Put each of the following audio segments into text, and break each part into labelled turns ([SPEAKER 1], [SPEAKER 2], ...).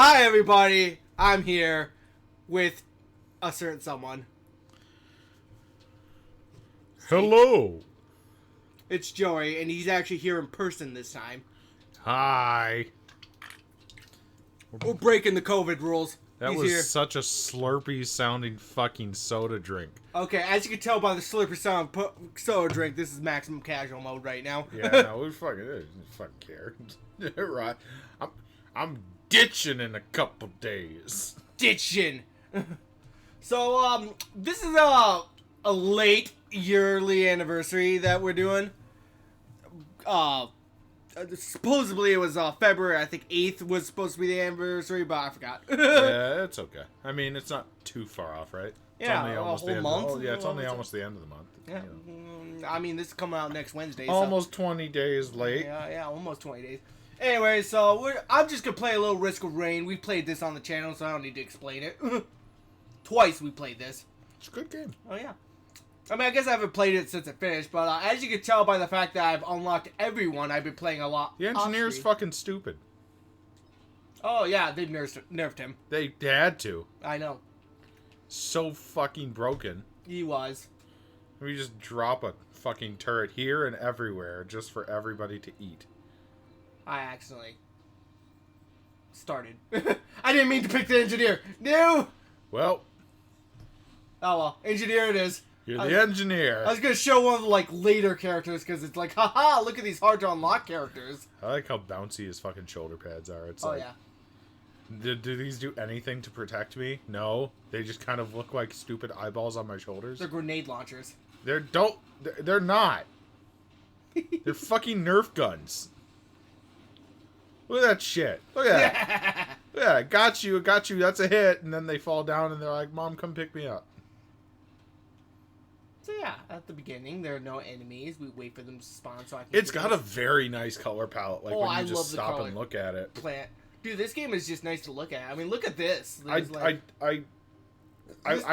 [SPEAKER 1] Hi everybody, I'm here with a certain someone.
[SPEAKER 2] Hello.
[SPEAKER 1] It's Joey, and he's actually here in person this time.
[SPEAKER 2] Hi.
[SPEAKER 1] We're breaking the COVID rules.
[SPEAKER 2] That
[SPEAKER 1] He's
[SPEAKER 2] was
[SPEAKER 1] here.
[SPEAKER 2] such a slurpy sounding fucking soda drink.
[SPEAKER 1] Okay, as you can tell by the slippery sound soda drink, this is maximum casual mode right now.
[SPEAKER 2] Yeah, no, we fucking care. Right. I'm ditching in a couple days.
[SPEAKER 1] Ditching. So, this is a late yearly anniversary that we're doing. Supposedly it was February, I think 8th was supposed to be the anniversary, but I forgot.
[SPEAKER 2] Yeah, it's okay. I mean, it's not too far off, right? It's
[SPEAKER 1] Yeah,
[SPEAKER 2] only almost
[SPEAKER 1] a whole month.
[SPEAKER 2] Yeah, it's only almost the end of the month.
[SPEAKER 1] Yeah,
[SPEAKER 2] You know.
[SPEAKER 1] I mean, this is coming out next Wednesday.
[SPEAKER 2] Almost 20 days late.
[SPEAKER 1] Yeah, almost 20 days. Anyway, so I'm just going to play a little Risk of Rain. We played this on the channel, so I don't need to explain it. Twice we played this.
[SPEAKER 2] It's a good game.
[SPEAKER 1] Oh, yeah. I mean, I guess I haven't played it since it finished, but as you can tell by the fact that I've unlocked everyone, I've been playing a lot.
[SPEAKER 2] The engineer's fucking stupid.
[SPEAKER 1] Oh, yeah, they nerfed him.
[SPEAKER 2] They had to.
[SPEAKER 1] I know.
[SPEAKER 2] So fucking broken.
[SPEAKER 1] He was.
[SPEAKER 2] We just drop a fucking turret here and everywhere just for everybody to eat.
[SPEAKER 1] I accidentally started. I didn't mean to pick the engineer. No!
[SPEAKER 2] Well.
[SPEAKER 1] Oh, well. Engineer it is.
[SPEAKER 2] You're the engineer.
[SPEAKER 1] I was going to show one of the, later characters, because it's like, haha, look at these hard-to-unlock characters.
[SPEAKER 2] I like how bouncy his fucking shoulder pads are. It's
[SPEAKER 1] yeah.
[SPEAKER 2] Do these do anything to protect me? No. They just kind of look like stupid eyeballs on my shoulders.
[SPEAKER 1] They're grenade launchers.
[SPEAKER 2] They're not. They're fucking Nerf guns. Look at that shit. Look at that. Yeah, got you, that's a hit. And then they fall down and they're like, Mom, come pick me up.
[SPEAKER 1] So yeah, at the beginning, there are no enemies. We wait for them to spawn so I can...
[SPEAKER 2] It's got a very nice color palette. Like, when you
[SPEAKER 1] I
[SPEAKER 2] just
[SPEAKER 1] love
[SPEAKER 2] stop and look at it.
[SPEAKER 1] Plant. Dude, this game is just nice to look at. I mean, look at this.
[SPEAKER 2] I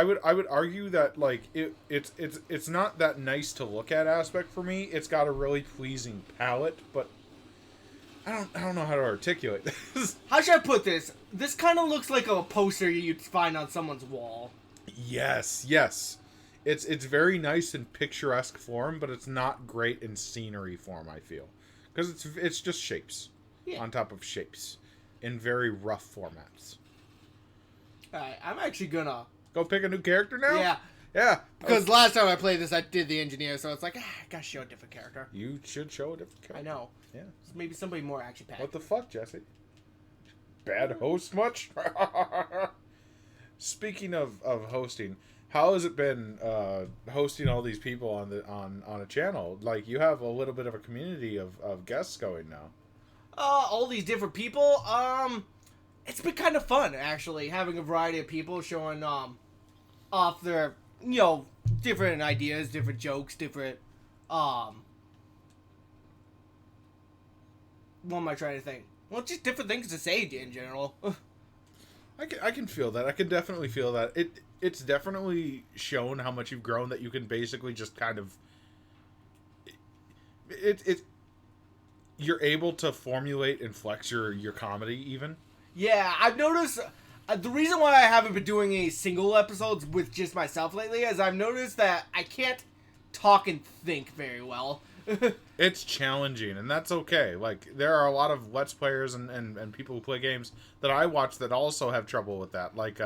[SPEAKER 2] would argue that, like, it's not that nice to look at aspect for me. It's got a really pleasing palette, but I don't know how to articulate this.
[SPEAKER 1] How should I put this? This kind of looks like a poster you'd find on someone's wall.
[SPEAKER 2] Yes. It's very nice in picturesque form, but it's not great in scenery form, I feel. Because it's just shapes on top of shapes in very rough formats.
[SPEAKER 1] Alright, I'm actually gonna...
[SPEAKER 2] Go pick a new character now?
[SPEAKER 1] Yeah.
[SPEAKER 2] Yeah.
[SPEAKER 1] Because last time I played this, I did the engineer, so it's like, I gotta show a different character.
[SPEAKER 2] You should show a different character.
[SPEAKER 1] I know.
[SPEAKER 2] Yeah.
[SPEAKER 1] Maybe somebody more action-packed.
[SPEAKER 2] What the fuck, Jesse? Bad host much? Speaking of hosting, how has it been hosting all these people on a channel? Like, you have a little bit of a community of guests going now.
[SPEAKER 1] All these different people, it's been kind of fun, actually, having a variety of people showing, off their, different ideas, different jokes, different, what am I trying to think? Well, just different things to say in general.
[SPEAKER 2] I can feel that. I can definitely feel that. It's definitely shown how much you've grown, that you can basically just kind of... You're able to formulate and flex your comedy, even.
[SPEAKER 1] Yeah, I've noticed... the reason why I haven't been doing any single episodes with just myself lately is I've noticed that I can't talk and think very well.
[SPEAKER 2] It's challenging, and that's okay. Like, there are a lot of Let's Players and people who play games that I watch that also have trouble with that. Like,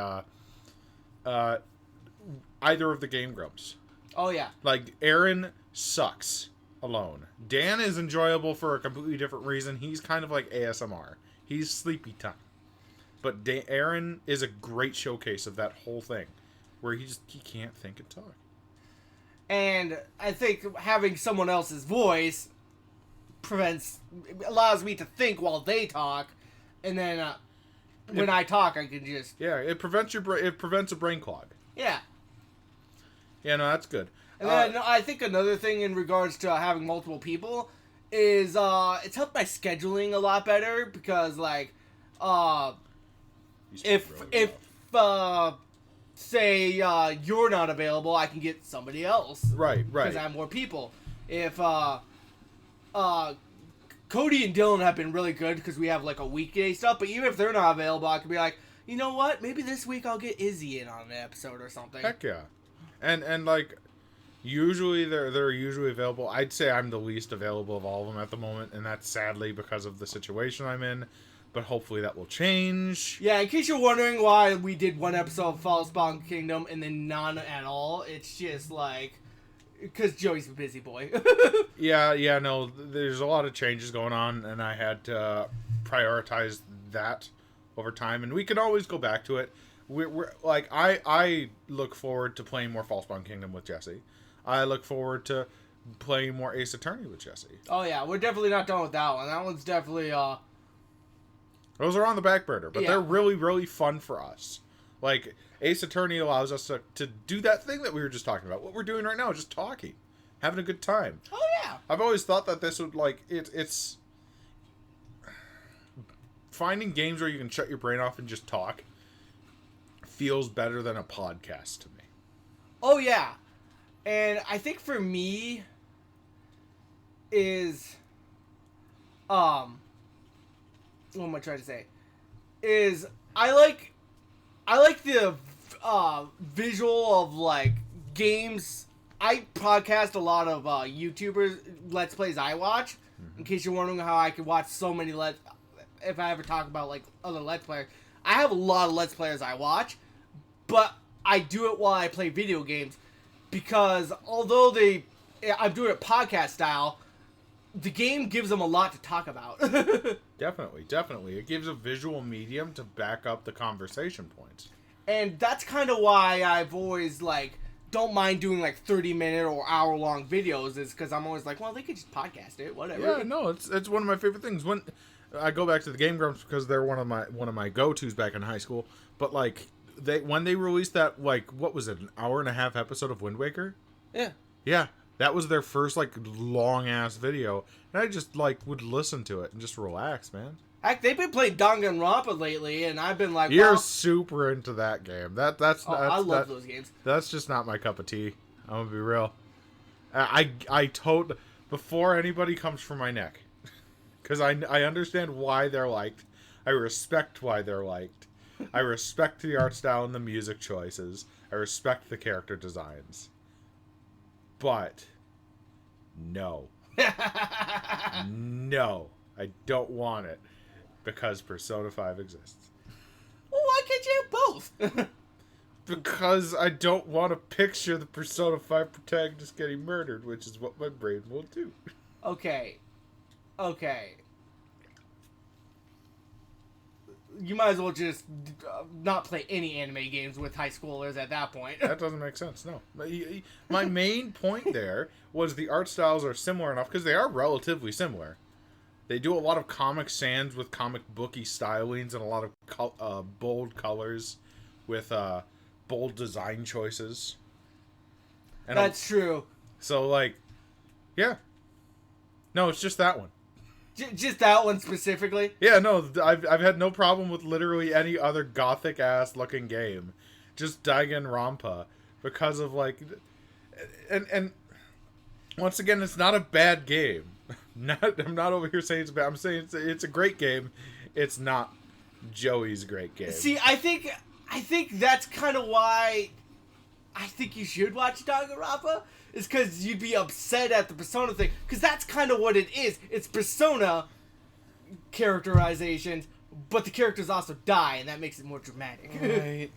[SPEAKER 2] either of the Game Grumps.
[SPEAKER 1] Oh, yeah.
[SPEAKER 2] Like, Aaron sucks alone. Dan is enjoyable for a completely different reason. He's kind of like ASMR. He's sleepy time. But Aaron is a great showcase of that whole thing, where he can't think and talk.
[SPEAKER 1] And I think having someone else's voice allows me to think while they talk, and then when I talk, I can just...
[SPEAKER 2] Yeah, it prevents a brain clog.
[SPEAKER 1] Yeah.
[SPEAKER 2] Yeah, no, that's good.
[SPEAKER 1] And then I think another thing in regards to having multiple people is it's helped my scheduling a lot better, because, like, if say you're not available, I can get somebody else.
[SPEAKER 2] Right.
[SPEAKER 1] Because I have more people. If Cody and Dylan have been really good because we have like a weekday stuff. But even if they're not available, I could be like, you know what? Maybe this week I'll get Izzy in on an episode or something.
[SPEAKER 2] Heck yeah. And like, usually they're usually available. I'd say I'm the least available of all of them at the moment, and that's sadly because of the situation I'm in. But hopefully that will change.
[SPEAKER 1] Yeah, in case you're wondering why we did one episode of Falspawn Kingdom and then none at all, it's just like, because Joey's a busy boy.
[SPEAKER 2] Yeah, no, there's a lot of changes going on, and I had to prioritize that over time, and we can always go back to it. We're like, I look forward to playing more Falspawn Kingdom with Jesse. I look forward to playing more Ace Attorney with Jesse.
[SPEAKER 1] Oh yeah, we're definitely not done with that one. That one's definitely,
[SPEAKER 2] Those are on the back burner, but
[SPEAKER 1] Yeah.
[SPEAKER 2] they're really, really fun for us. Like, Ace Attorney allows us to do that thing that we were just talking about. What we're doing right now is just talking. Having a good time.
[SPEAKER 1] Oh, yeah.
[SPEAKER 2] I've always thought that this would, like, it's... Finding games where you can shut your brain off and just talk feels better than a podcast to me.
[SPEAKER 1] Oh, yeah. And I think for me is, what am I trying to say? Is I like the visual of like games. I podcast a lot of YouTubers Let's Plays I watch. In case you're wondering how I could watch so many if I ever talk about like other Let's Players, I have a lot of Let's Players I watch, but I do it while I play video games because although I'm doing it podcast style, the game gives them a lot to talk about.
[SPEAKER 2] Definitely. It gives a visual medium to back up the conversation points.
[SPEAKER 1] And that's kind of why I've always, like, don't mind doing, like, 30-minute or hour-long videos is because I'm always like, well, they could just podcast it, whatever.
[SPEAKER 2] Yeah, no, it's one of my favorite things. When I go back to the Game Grumps because they're one of my go-tos back in high school. But, like, when they released that, like, what was it, an hour-and-a-half episode of Wind Waker?
[SPEAKER 1] Yeah.
[SPEAKER 2] Yeah. That was their first, like, long-ass video. And I just, like, would listen to it and just relax, man.
[SPEAKER 1] Heck, they've been playing Danganronpa lately, and I've been like,
[SPEAKER 2] You're super into that game. That's
[SPEAKER 1] I love those games.
[SPEAKER 2] That's just not my cup of tea. I'm gonna be real. Before anybody comes for my neck, because I understand why they're liked. I respect why they're liked. I respect the art style and the music choices. I respect the character designs. But no. No. I don't want it. Because Persona 5 exists.
[SPEAKER 1] Well, why can't you have both?
[SPEAKER 2] Because I don't want to picture the Persona 5 protagonist getting murdered, which is what my brain will do.
[SPEAKER 1] Okay. You might as well just not play any anime games with high schoolers at that point.
[SPEAKER 2] That doesn't make sense, no. My main point there was the art styles are similar enough, because they are relatively similar. They do a lot of Comic Sans with comic booky stylings and a lot of bold colors with bold design choices. And
[SPEAKER 1] That's true.
[SPEAKER 2] So, like, yeah. No, it's just that one.
[SPEAKER 1] Just that one specifically?
[SPEAKER 2] Yeah, no, I've had no problem with literally any other gothic-ass looking game. Just Danganronpa. Because of, like... And once again, it's not a bad game. I'm not over here saying it's bad. I'm saying it's a great game. It's not Joey's great game.
[SPEAKER 1] See, I think that's kind of why I think you should watch Danganronpa. Is because you'd be upset at the Persona thing. Because that's kind of what it is. It's Persona characterizations, but the characters also die, and that makes it more dramatic.
[SPEAKER 2] Right.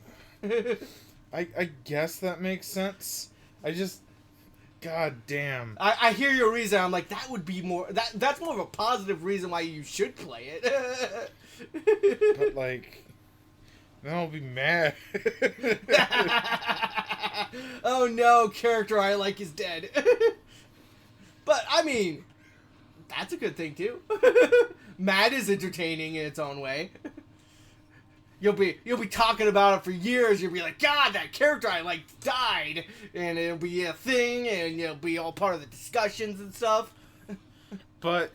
[SPEAKER 2] I guess that makes sense. God damn.
[SPEAKER 1] I hear your reason. I'm like, that would be more... That's more of a positive reason why you should play it.
[SPEAKER 2] But, like... Then I'll be mad.
[SPEAKER 1] Oh no, character I like is dead. But, I mean... That's a good thing, too. Mad is entertaining in its own way. You'll be talking about it for years. You'll be like, God, that character I liked died, and it'll be a thing, and you'll be all part of the discussions and stuff.
[SPEAKER 2] But,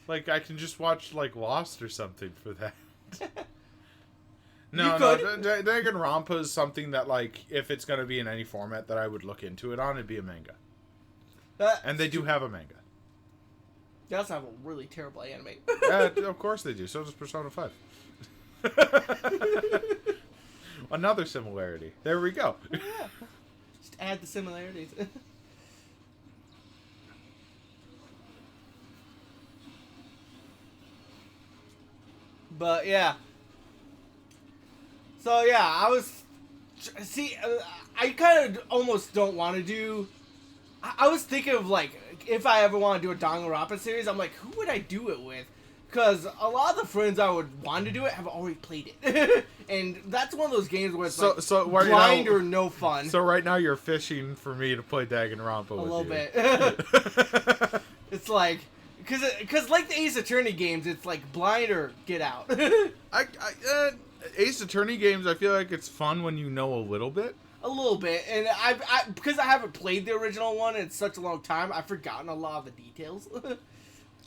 [SPEAKER 2] like, I can just watch, like, Lost or something for that. No, Danganronpa is something that, like, if it's gonna be in any format that I would look into it on, it'd be a manga. And they do have a manga.
[SPEAKER 1] They also have a really terrible anime.
[SPEAKER 2] Of course they do. So does Persona 5. Another similarity. There we go.
[SPEAKER 1] Yeah. Just add the similarities. But yeah. So yeah, I kind of almost don't want to do. I was thinking of like if I ever want to do a Danganronpa series, I'm like, who would I do it with? Because a lot of the friends I would want to do it have already played it, and that's one of those games where it's blind or no fun.
[SPEAKER 2] So right now you're fishing for me to play Danganronpa with you.
[SPEAKER 1] A little bit. It's like because like the Ace Attorney games, it's like blind or get out.
[SPEAKER 2] Ace Attorney games, I feel like it's fun when you know a little bit.
[SPEAKER 1] A little bit, and I because I haven't played the original one in such a long time, I've forgotten a lot of the details.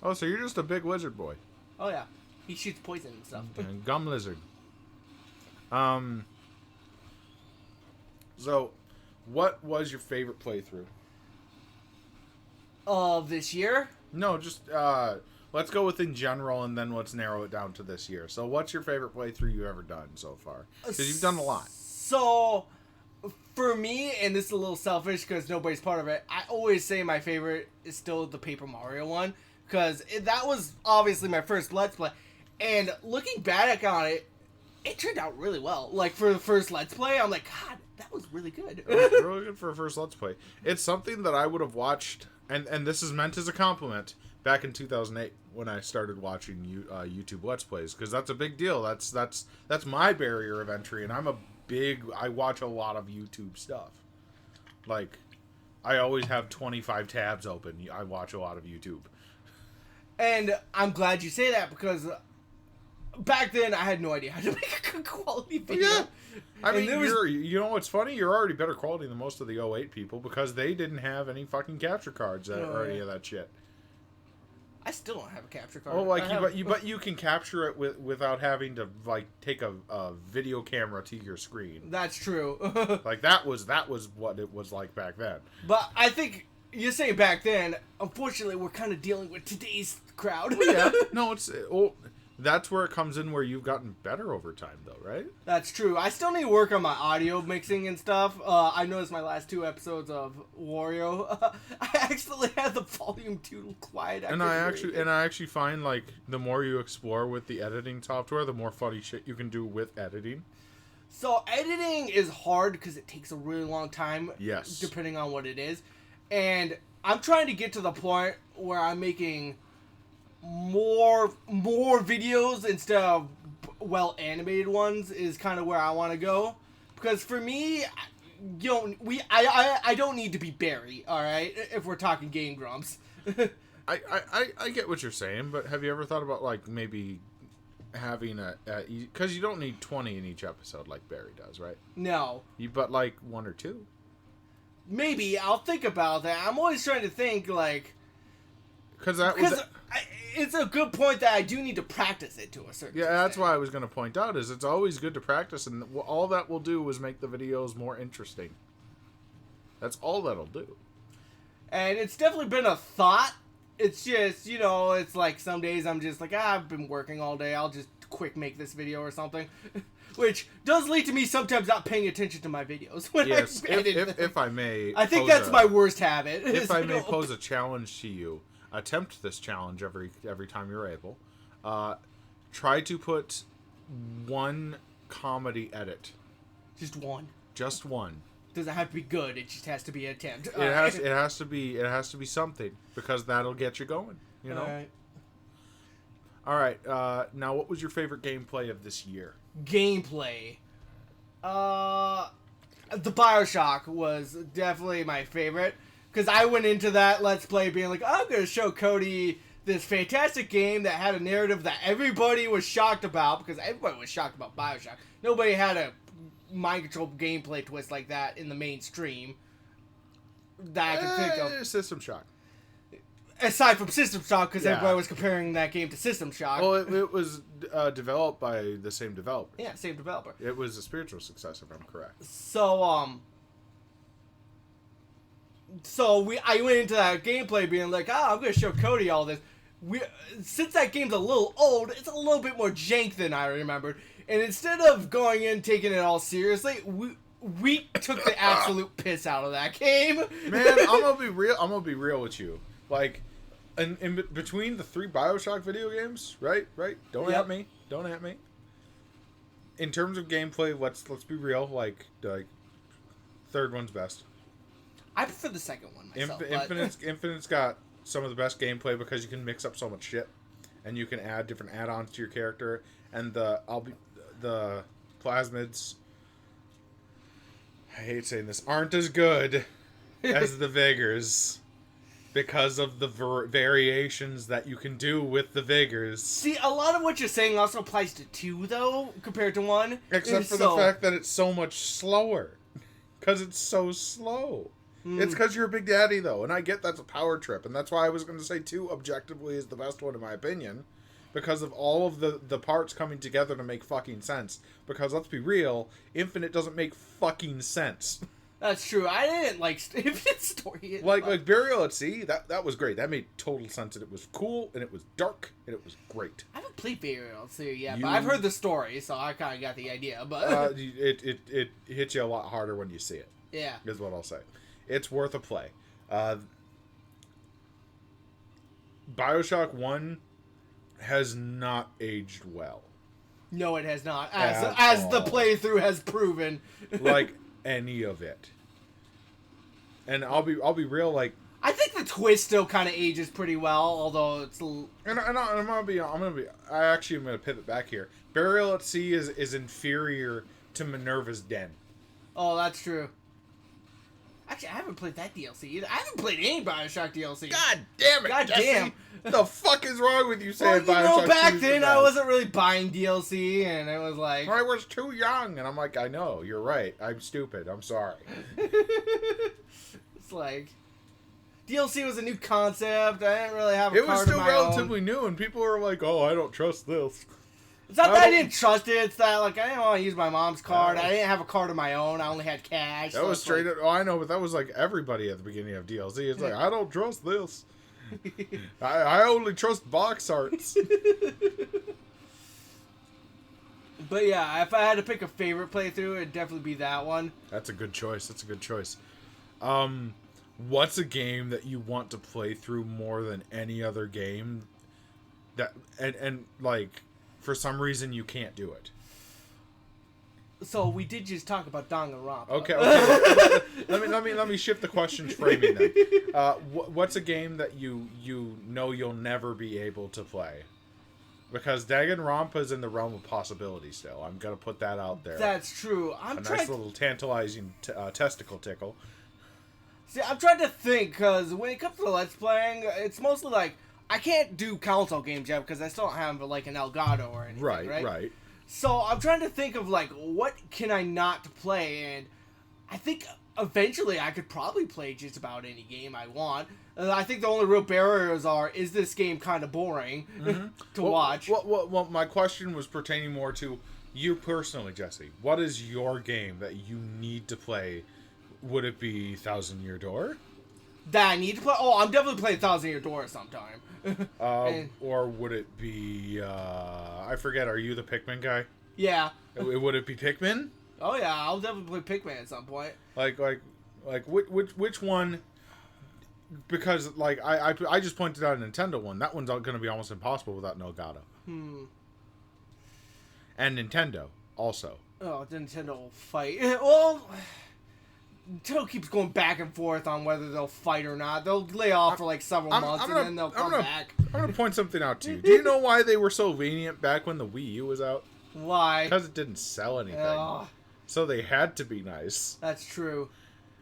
[SPEAKER 2] Oh, so you're just a big lizard boy.
[SPEAKER 1] Oh yeah, he shoots poison and stuff.
[SPEAKER 2] And gum lizard. So, what was your favorite playthrough?
[SPEAKER 1] Of this year?
[SPEAKER 2] No, just let's go with in general, and then let's narrow it down to this year. So, what's your favorite playthrough you've ever done so far? Because you've done a lot.
[SPEAKER 1] So, for me, and this is a little selfish because nobody's part of it, I always say my favorite is still the Paper Mario one. Because that was obviously my first Let's Play. And looking back on it, it turned out really well. Like, for the first Let's Play, I'm like, God, that was really good.
[SPEAKER 2] It was really good for a first Let's Play. It's something that I would have watched, and this is meant as a compliment, back in 2008 when I started watching YouTube Let's Plays. Because that's a big deal. That's my barrier of entry, and I watch a lot of YouTube stuff. Like, I always have 25 tabs open. I watch a lot of YouTube.
[SPEAKER 1] And I'm glad you say that because back then I had no idea how to make a good quality video.
[SPEAKER 2] Yeah. I mean, you know what's funny? You're already better quality than most of the 08 people because they didn't have any fucking capture cards or any of that shit.
[SPEAKER 1] I still don't have a capture card.
[SPEAKER 2] Oh, but you can capture it without having to like take a video camera to your screen.
[SPEAKER 1] That's true.
[SPEAKER 2] Like that was what it was like back then.
[SPEAKER 1] But I think you're saying back then. Unfortunately, we're kind of dealing with today's crowd.
[SPEAKER 2] Yeah, no, that's where it comes in where you've gotten better over time, though, right?
[SPEAKER 1] That's true. I still need to work on my audio mixing and stuff. I noticed my last 2 episodes of Wario, I actually had the volume too quiet.
[SPEAKER 2] And I actually find like the more you explore with the editing software, the more funny shit you can do with editing.
[SPEAKER 1] So editing is hard because it takes a really long time.
[SPEAKER 2] Yes.
[SPEAKER 1] Depending on what it is, and I'm trying to get to the point where I'm making more videos instead of well animated ones is kind of where I want to go, because for me, I don't need to be Barry, all right, if we're talking Game Grumps.
[SPEAKER 2] I get what you're saying, but have you ever thought about like maybe having because you don't need 20 in each episode like Barry does, right?
[SPEAKER 1] No.
[SPEAKER 2] But like 1 or 2.
[SPEAKER 1] Maybe I'll think about that. I'm always trying to think like because it's a good point that I do need to practice it to a certain extent.
[SPEAKER 2] That's why I was going to point out is it's always good to practice, and all that will do is make the videos more interesting. That's all that'll do.
[SPEAKER 1] And it's definitely been a thought. It's just, it's like some days I'm just like, I've been working all day. I'll just quick make this video or something. Which does lead to me sometimes not paying attention to my videos.
[SPEAKER 2] Yes, if I may.
[SPEAKER 1] I think that's my worst habit.
[SPEAKER 2] If I may pose a challenge to you, attempt this challenge every time you're able. Try to put 1 comedy edit.
[SPEAKER 1] Just one.
[SPEAKER 2] Just one.
[SPEAKER 1] Doesn't have to be good. It just has to be an attempt.
[SPEAKER 2] It has to be something, because that'll get you going. You know. All right. Now, what was your favorite gameplay of this year?
[SPEAKER 1] Gameplay. The BioShock was definitely my favorite, because I went into that Let's Play being like, I'm going to show Cody this fantastic game that had a narrative that everybody was shocked about, because everybody was shocked about BioShock. Nobody had a mind control gameplay twist like that in the mainstream that I can think of.
[SPEAKER 2] System Shock.
[SPEAKER 1] Aside from System Shock, because everybody was comparing that game to System Shock.
[SPEAKER 2] Well, it was developed by the same developer.
[SPEAKER 1] Yeah, same developer.
[SPEAKER 2] It was a spiritual successor, if I'm correct.
[SPEAKER 1] So, I went into that gameplay being like, I'm going to show Cody all this. we since that game's a little old, it's a little bit more jank than I remembered. And instead of going in taking it all seriously, we took the absolute piss out of that game.
[SPEAKER 2] Man, I'm gonna be real. I'm gonna be real with you. Like, in between the 3 BioShock video games, right? Don't at me. Don't at me. In terms of gameplay, let's be real. Like third one's best.
[SPEAKER 1] I prefer the second one myself.
[SPEAKER 2] Infinite's got some of the best gameplay because you can mix up so much shit, and you can add different add-ons to your character. And the plasmids, I hate saying this, aren't as good as the Vigors because of the variations that you can do with the Vigors.
[SPEAKER 1] See, a lot of what you're saying also applies to 2, though, compared to 1.
[SPEAKER 2] Except for the fact that it's so much slower. Because it's so slow. It's because you're a big daddy, though, and I get that's a power trip, and that's why I was going to say 2 objectively is the best one in my opinion, because of all of the parts coming together to make fucking sense. Because let's be real, Infinite doesn't make fucking sense.
[SPEAKER 1] That's true. I didn't like Infinite story.
[SPEAKER 2] Like Burial at Sea, that was great. That made total sense, and it was cool, and it was dark, and it was great.
[SPEAKER 1] I haven't played Burial at Sea yet, but I've heard the story, so I kind of got the idea. But
[SPEAKER 2] it hits you a lot harder when you see it.
[SPEAKER 1] Yeah,
[SPEAKER 2] is what I'll say. It's worth a play. BioShock 1 has not aged well.
[SPEAKER 1] No, it has not. As the playthrough has proven. Like
[SPEAKER 2] any of it. And I'll be real, like,
[SPEAKER 1] I think the twist still kind of ages pretty well, although it's. I
[SPEAKER 2] actually am gonna pivot back here. Burial at Sea is inferior to Minerva's Den.
[SPEAKER 1] Oh, that's true. Actually, I haven't played that DLC either. I haven't played any BioShock DLC.
[SPEAKER 2] God damn it!
[SPEAKER 1] God
[SPEAKER 2] Jesse.
[SPEAKER 1] damn!
[SPEAKER 2] The fuck is wrong with you saying
[SPEAKER 1] well,
[SPEAKER 2] BioShock?
[SPEAKER 1] Back then I wasn't really buying DLC, and it was like
[SPEAKER 2] I was too young, and I'm like, I know, you're right. I'm stupid. I'm sorry.
[SPEAKER 1] It's like DLC was a new concept. I didn't really have a card of my own. It was still
[SPEAKER 2] relatively new, and people were like, "Oh, I don't trust this."
[SPEAKER 1] It's not that I didn't trust it. It's that like I didn't want to use my mom's card. I didn't have a card of my own. I only had cash.
[SPEAKER 2] That was straight up. Oh, I know, but that was like everybody at the beginning of DLC. It's like I don't trust this. I only trust box arts.
[SPEAKER 1] But yeah, if I had to pick a favorite playthrough, it'd definitely be that one.
[SPEAKER 2] That's a good choice. What's a game that you want to play through more than any other game? That and like. For some reason, you can't do it.
[SPEAKER 1] So we did just talk about Danganronpa.
[SPEAKER 2] Okay. let me shift the question's framing then. What's a game that you know you'll never be able to play? Because Danganronpa is in the realm of possibility still. I'm gonna put that out there.
[SPEAKER 1] That's true. A
[SPEAKER 2] nice little tantalizing testicle tickle.
[SPEAKER 1] See, I'm trying to think because when it comes to Let's Playing, it's mostly like. I can't do console games yet because I still don't have like an Elgato or anything, right? So I'm trying to think of like what can I not play, and I think eventually I could probably play just about any game I want. I think the only real barriers are: is this game kind of boring to watch?
[SPEAKER 2] Well, my question was pertaining more to you personally, Jesse. What is your game that you need to play? Would it be Thousand Year Door?
[SPEAKER 1] That I need to play? Oh, I'm definitely playing Thousand Year Door sometime.
[SPEAKER 2] Or would it be, I forget, are you the Pikmin guy?
[SPEAKER 1] Yeah.
[SPEAKER 2] Would it be Pikmin?
[SPEAKER 1] Oh yeah, I'll definitely play Pikmin at some point.
[SPEAKER 2] Like which one, because, like, I just pointed out a Nintendo one. That one's going to be almost impossible without an Elgato. And Nintendo, also.
[SPEAKER 1] Oh, Nintendo will fight. Well... Nintendo keeps going back and forth on whether they'll fight or not. They'll lay off for like several months and then they'll come back.
[SPEAKER 2] I'm going to point something out to you. Do you know why they were so lenient back when the Wii U was out?
[SPEAKER 1] Why?
[SPEAKER 2] Because it didn't sell anything. So they had to be nice.
[SPEAKER 1] That's true.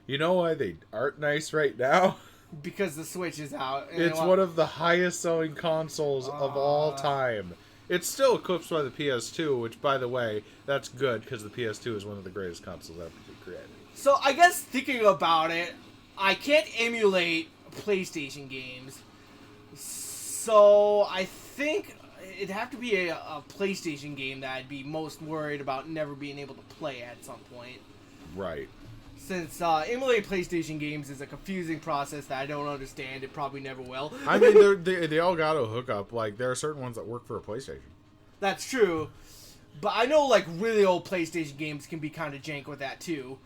[SPEAKER 2] You know why they aren't nice right now?
[SPEAKER 1] Because the Switch is out.
[SPEAKER 2] It's one of the highest selling consoles of all time. It's still eclipsed by the PS2, which, by the way, that's good because the PS2 is one of the greatest consoles ever to be created.
[SPEAKER 1] So, I guess thinking about it, I can't emulate PlayStation games. So, I think it'd have to be a PlayStation game that I'd be most worried about never being able to play at some point.
[SPEAKER 2] Right.
[SPEAKER 1] Since emulating PlayStation games is a confusing process that I don't understand, it probably never will.
[SPEAKER 2] I mean, they all got to hook up. Like, there are certain ones that work for a PlayStation.
[SPEAKER 1] That's true. But I know, like, really old PlayStation games can be kind of jank with that, too.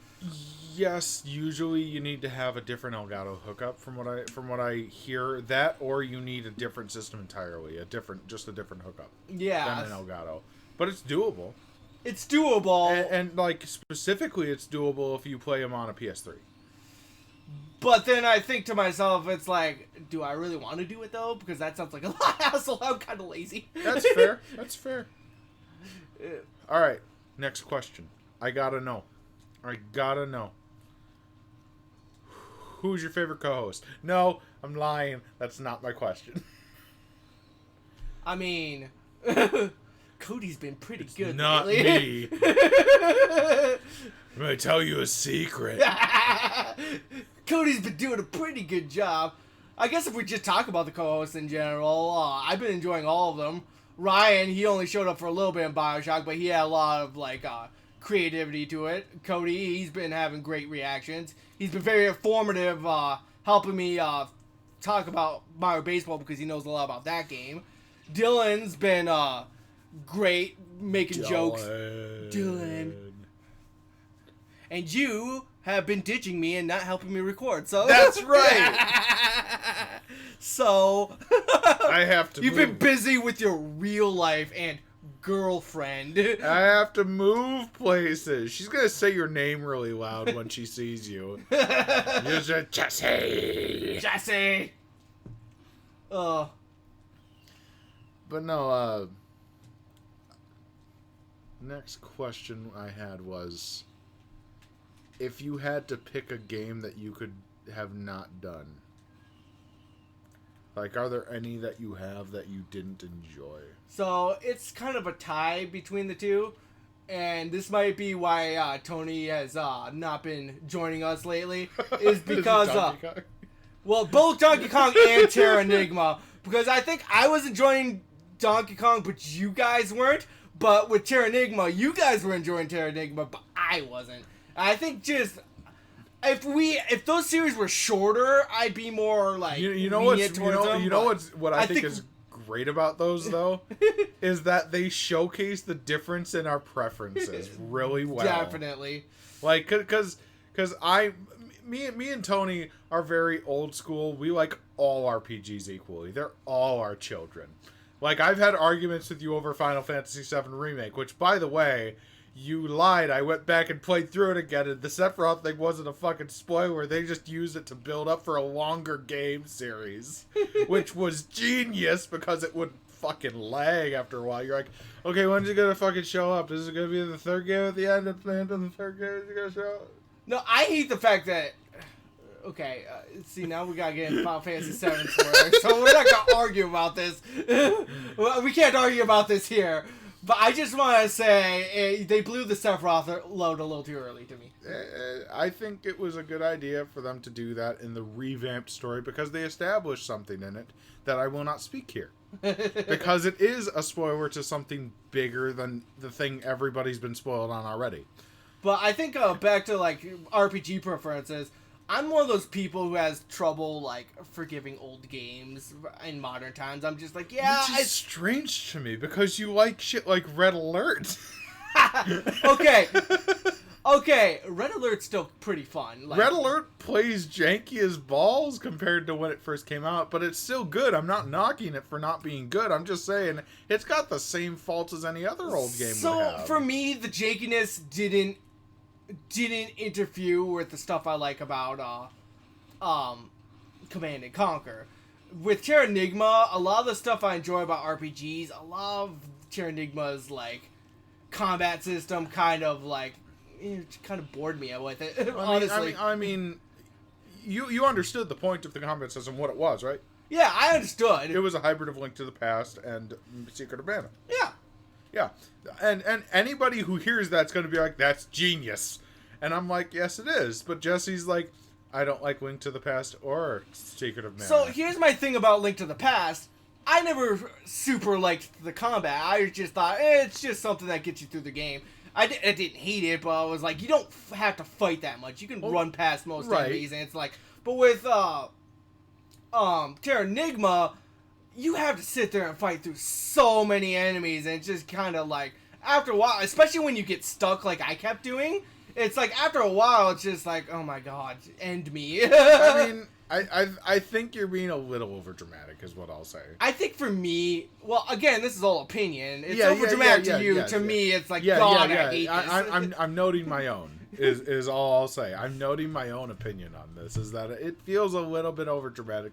[SPEAKER 2] Yes, usually you need to have a different Elgato hookup from what I hear. That, or you need a different system entirely, just a different hookup.
[SPEAKER 1] Yeah.
[SPEAKER 2] Than an Elgato. But it's doable.
[SPEAKER 1] It's doable.
[SPEAKER 2] And like, specifically, it's doable if you play them on a PS3.
[SPEAKER 1] But then I think to myself, it's like, do I really want to do it, though? Because that sounds like a lot of hassle. I'm kind of lazy.
[SPEAKER 2] That's fair. That's fair. All right. Next question. I gotta know. Who's your favorite co-host? No, I'm lying. That's not my question.
[SPEAKER 1] I mean... Cody's been pretty good
[SPEAKER 2] Not
[SPEAKER 1] lately.
[SPEAKER 2] me. I'm gonna tell you a secret.
[SPEAKER 1] Cody's been doing a pretty good job. I guess if we just talk about the co-hosts in general, I've been enjoying all of them. Ryan, he only showed up for a little bit in Bioshock, but he had a lot of like creativity to it. Cody, he's been having great reactions. He's been very informative, helping me talk about Mario Baseball because he knows a lot about that game. Dylan's been great making jokes. Dylan. And you have been ditching me and not helping me record. So
[SPEAKER 2] that's right.
[SPEAKER 1] So
[SPEAKER 2] I have to.
[SPEAKER 1] You've been busy with your real life and girlfriend.
[SPEAKER 2] I have to move places. She's gonna say your name really loud when she sees you. You're just Jesse.
[SPEAKER 1] Jesse.
[SPEAKER 2] But no. Next question I had was, if you had to pick a game that you could have not done, like, are there any that you have that you didn't enjoy?
[SPEAKER 1] So it's kind of a tie between the two, and this might be why Tony has not been joining us lately. Is because well, both Donkey Kong and Terra Enigma, because I think I was enjoying Donkey Kong, but you guys weren't. But with Terra Enigma, you guys were enjoying Terra Enigma, but I wasn't. I think just if those series were shorter, I'd be more like
[SPEAKER 2] what I think is great about those though is that they showcase the difference in our preferences really well.
[SPEAKER 1] Definitely.
[SPEAKER 2] Like, cause me and Tony are very old school. We like all RPGs equally. They're all our children. Like, I've had arguments with you over Final Fantasy VII Remake, which, by the way, you lied. I went back and played through it again, and the Sephiroth thing wasn't a fucking spoiler. They just used it to build up for a longer game series, which was genius because it would fucking lag after a while. You're like, okay, when's it gonna fucking show up? Is it gonna be the third game at the end of the third game? Is it gonna show up?
[SPEAKER 1] No, I hate the fact that... Okay, see, now we gotta get in Final Fantasy VII spoilers, so we're not gonna argue about this. We can't argue about this here. But I just want to say, they blew the Sephiroth load a little too early to me.
[SPEAKER 2] I think it was a good idea for them to do that in the revamped story because they established something in it that I will not speak here. Because it is a spoiler to something bigger than the thing everybody's been spoiled on already.
[SPEAKER 1] But I think back to, like, RPG preferences... I'm one of those people who has trouble, like, forgiving old games in modern times. I'm just like, yeah...
[SPEAKER 2] Which is strange to me, because you like shit like Red Alert.
[SPEAKER 1] Okay, Red Alert's still pretty fun. Like,
[SPEAKER 2] Red Alert plays janky as balls compared to when it first came out, but it's still good. I'm not knocking it for not being good. I'm just saying, it's got the same faults as any other old game would have.
[SPEAKER 1] So, for me, the jankiness didn't interfere with the stuff I like about Command and Conquer. With Terra Enigma, a lot of the stuff I enjoy about RPGs, a lot of Terra Enigma's like combat system kind of like kind of bored me with it. Honestly,
[SPEAKER 2] I mean, you understood the point of the combat system, what it was, right?
[SPEAKER 1] Yeah, I understood.
[SPEAKER 2] It was a hybrid of Link to the Past and Secret of Mana.
[SPEAKER 1] Yeah.
[SPEAKER 2] Yeah, and anybody who hears that's going to be like, that's genius. And I'm like, yes, it is. But Jesse's like, I don't like Link to the Past or Secret of Mana.
[SPEAKER 1] So here's my thing about Link to the Past. I never super liked the combat. I just thought it's just something that gets you through the game. I didn't hate it, but I was like, you don't have to fight that much. You can run past most enemies, and it's like, but with Terranigma, you have to sit there and fight through so many enemies, and it's just kind of like, after a while, especially when you get stuck like I kept doing, it's like after a while, it's just like, oh my god, end me.
[SPEAKER 2] I mean, I think you're being a little over dramatic, is what I'll say.
[SPEAKER 1] I think for me, well, again, this is all opinion. It's over dramatic to you. To me, it's like, God, I hate this.
[SPEAKER 2] I'm noting my own. Is all I'll say. I'm noting my own opinion on this. Is that it feels a little bit over dramatic.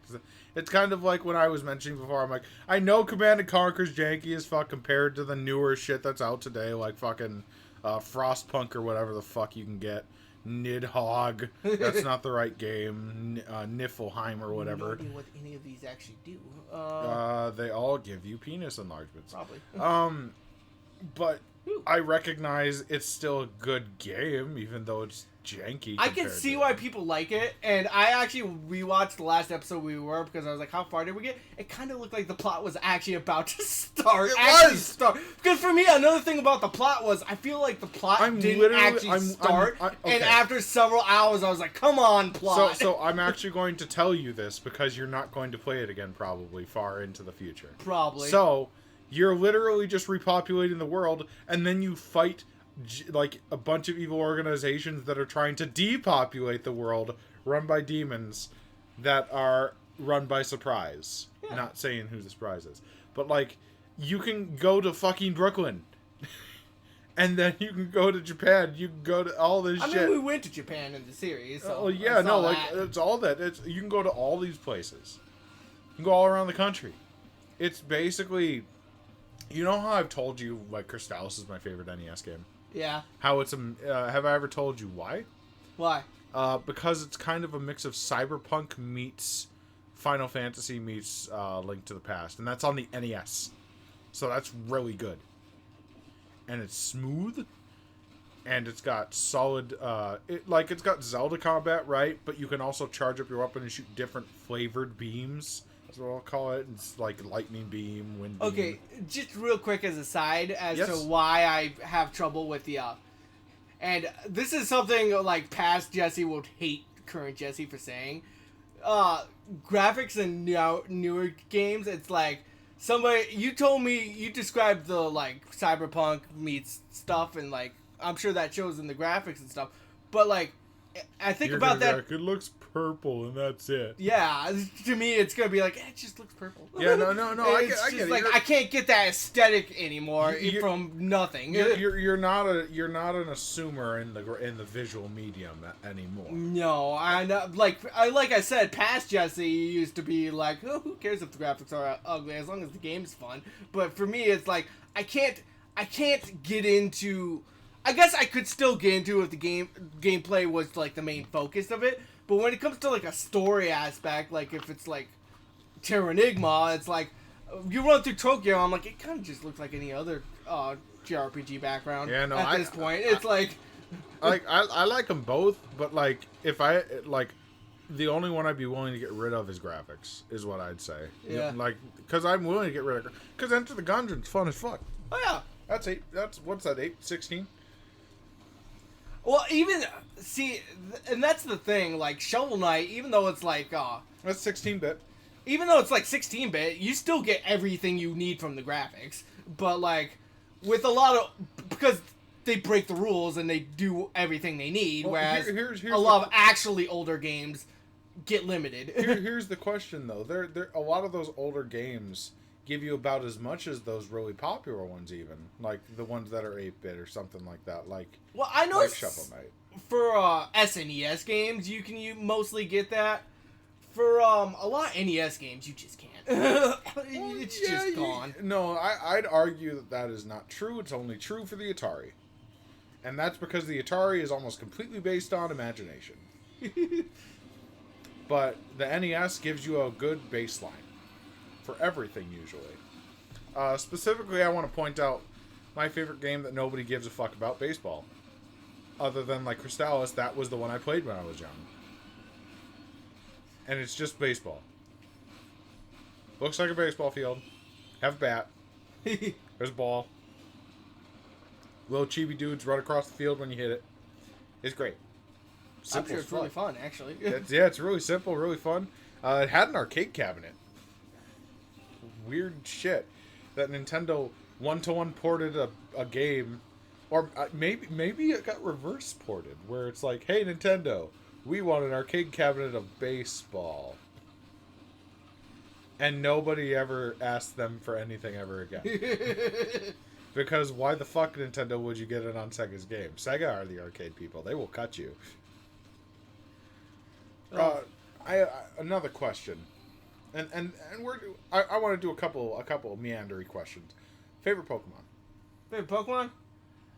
[SPEAKER 2] It's kind of like when I was mentioning before. I'm like, I know Command and Conquer's janky as fuck compared to the newer shit that's out today, like fucking Frostpunk or whatever the fuck you can get. Nidhogg. That's not the right game. Niflheim or whatever.
[SPEAKER 1] No idea what any of these actually do.
[SPEAKER 2] They all give you penis enlargements.
[SPEAKER 1] Probably.
[SPEAKER 2] But I recognize it's still a good game, even though it's janky.
[SPEAKER 1] I can see why people like it, and I actually rewatched the last episode we were, because I was like, how far did we get? It kind of looked like the plot was actually about to start. Because for me, another thing about the plot was, I feel like the plot didn't actually start, okay. And after several hours, I was like, come on, plot.
[SPEAKER 2] So I'm actually going to tell you this, because you're not going to play it again, probably, far into the future.
[SPEAKER 1] Probably.
[SPEAKER 2] So, you're literally just repopulating the world, and then you fight like a bunch of evil organizations that are trying to depopulate the world, run by demons that are run by Surprise. Yeah. Not saying who the Surprise is, but like, you can go to fucking Brooklyn, and then you can go to Japan. You can go to all this shit.
[SPEAKER 1] I mean, we went to Japan in the series. So
[SPEAKER 2] yeah, no, like it's all that. You can go to all these places. You can go all around the country. It's basically, you know how I've told you like Crystallis is my favorite NES game.
[SPEAKER 1] Yeah.
[SPEAKER 2] How it's have I ever told you why?
[SPEAKER 1] Why?
[SPEAKER 2] Because it's kind of a mix of Cyberpunk meets Final Fantasy meets Link to the Past, and that's on the NES. So that's really good. And it's smooth, and it's got solid it's got Zelda combat, right? But you can also charge up your weapon and shoot different flavored beams. That's what I'll call it. It's like lightning beam, wind beam.
[SPEAKER 1] Okay, just real quick as a side as
[SPEAKER 2] yes.
[SPEAKER 1] to why I have trouble with the and this is something like past Jesse would hate current Jesse for saying. Graphics in newer games, it's like somebody, you told me, you described the like Cyberpunk meets stuff, and like I'm sure that shows in the graphics and stuff, but like I think about that.
[SPEAKER 2] It looks purple, and that's it.
[SPEAKER 1] Yeah, to me, it's gonna be like it just looks purple.
[SPEAKER 2] Yeah, no. I get it.
[SPEAKER 1] Like I can't get that aesthetic anymore from nothing.
[SPEAKER 2] You're not an assumer in the visual medium anymore.
[SPEAKER 1] No, I know. Like I said, past Jesse used to be like, oh, who cares if the graphics are ugly as long as the game's fun. But for me, it's like I can't get into. I guess I could still get into if the gameplay was like the main focus of it, but when it comes to like a story aspect, like if it's like Terranigma, it's like you run through Tokyo, I'm like, it kind of just looks like any other JRPG background.
[SPEAKER 2] Yeah, no,
[SPEAKER 1] at this point, it's like
[SPEAKER 2] I like them both, but like if I like the only one I'd be willing to get rid of is graphics, is what I'd say.
[SPEAKER 1] Yeah,
[SPEAKER 2] like because I'm willing to get rid of because Enter the Gungeon's fun as fuck.
[SPEAKER 1] Oh yeah,
[SPEAKER 2] that's 8. That's what's that 8? 16.
[SPEAKER 1] Well, even, see, and that's the thing, like, Shovel Knight, even though it's like,
[SPEAKER 2] that's 16-bit.
[SPEAKER 1] Even though it's like 16-bit, you still get everything you need from the graphics. But, like, with a lot of, because they break the rules and they do everything they need, whereas here's a lot of actually older games get limited.
[SPEAKER 2] Here's the question, though. A lot of those older games give you about as much as those really popular ones, even like the ones that are 8-bit or something like that. Like,
[SPEAKER 1] well, I know
[SPEAKER 2] like Shovel Knight.
[SPEAKER 1] For SNES games, you mostly get that. For a lot of NES games, you just can't. It's just gone.
[SPEAKER 2] No, I'd argue that is not true. It's only true for the Atari, and that's because the Atari is almost completely based on imagination. But the NES gives you a good baseline for everything, usually. Specifically, I want to point out my favorite game that nobody gives a fuck about, baseball. Other than, like, Crystallis, that was the one I played when I was young. And it's just baseball. Looks like a baseball field. Have a bat. There's a ball. Little chibi dudes run across the field when you hit it. It's great.
[SPEAKER 1] I'm sure it's really fun, actually.
[SPEAKER 2] It's really simple, really fun. It had an arcade cabinet. Weird shit. That Nintendo one-to-one ported a game. Or maybe it got reverse ported. Where it's like, hey, Nintendo, we want an arcade cabinet of baseball. And nobody ever asked them for anything ever again. Because why the fuck, Nintendo, would you get it on Sega's game? Sega are the arcade people. They will cut you. Another question. And I want to do a couple meandery questions. Favorite Pokemon?
[SPEAKER 1] Favorite Pokemon?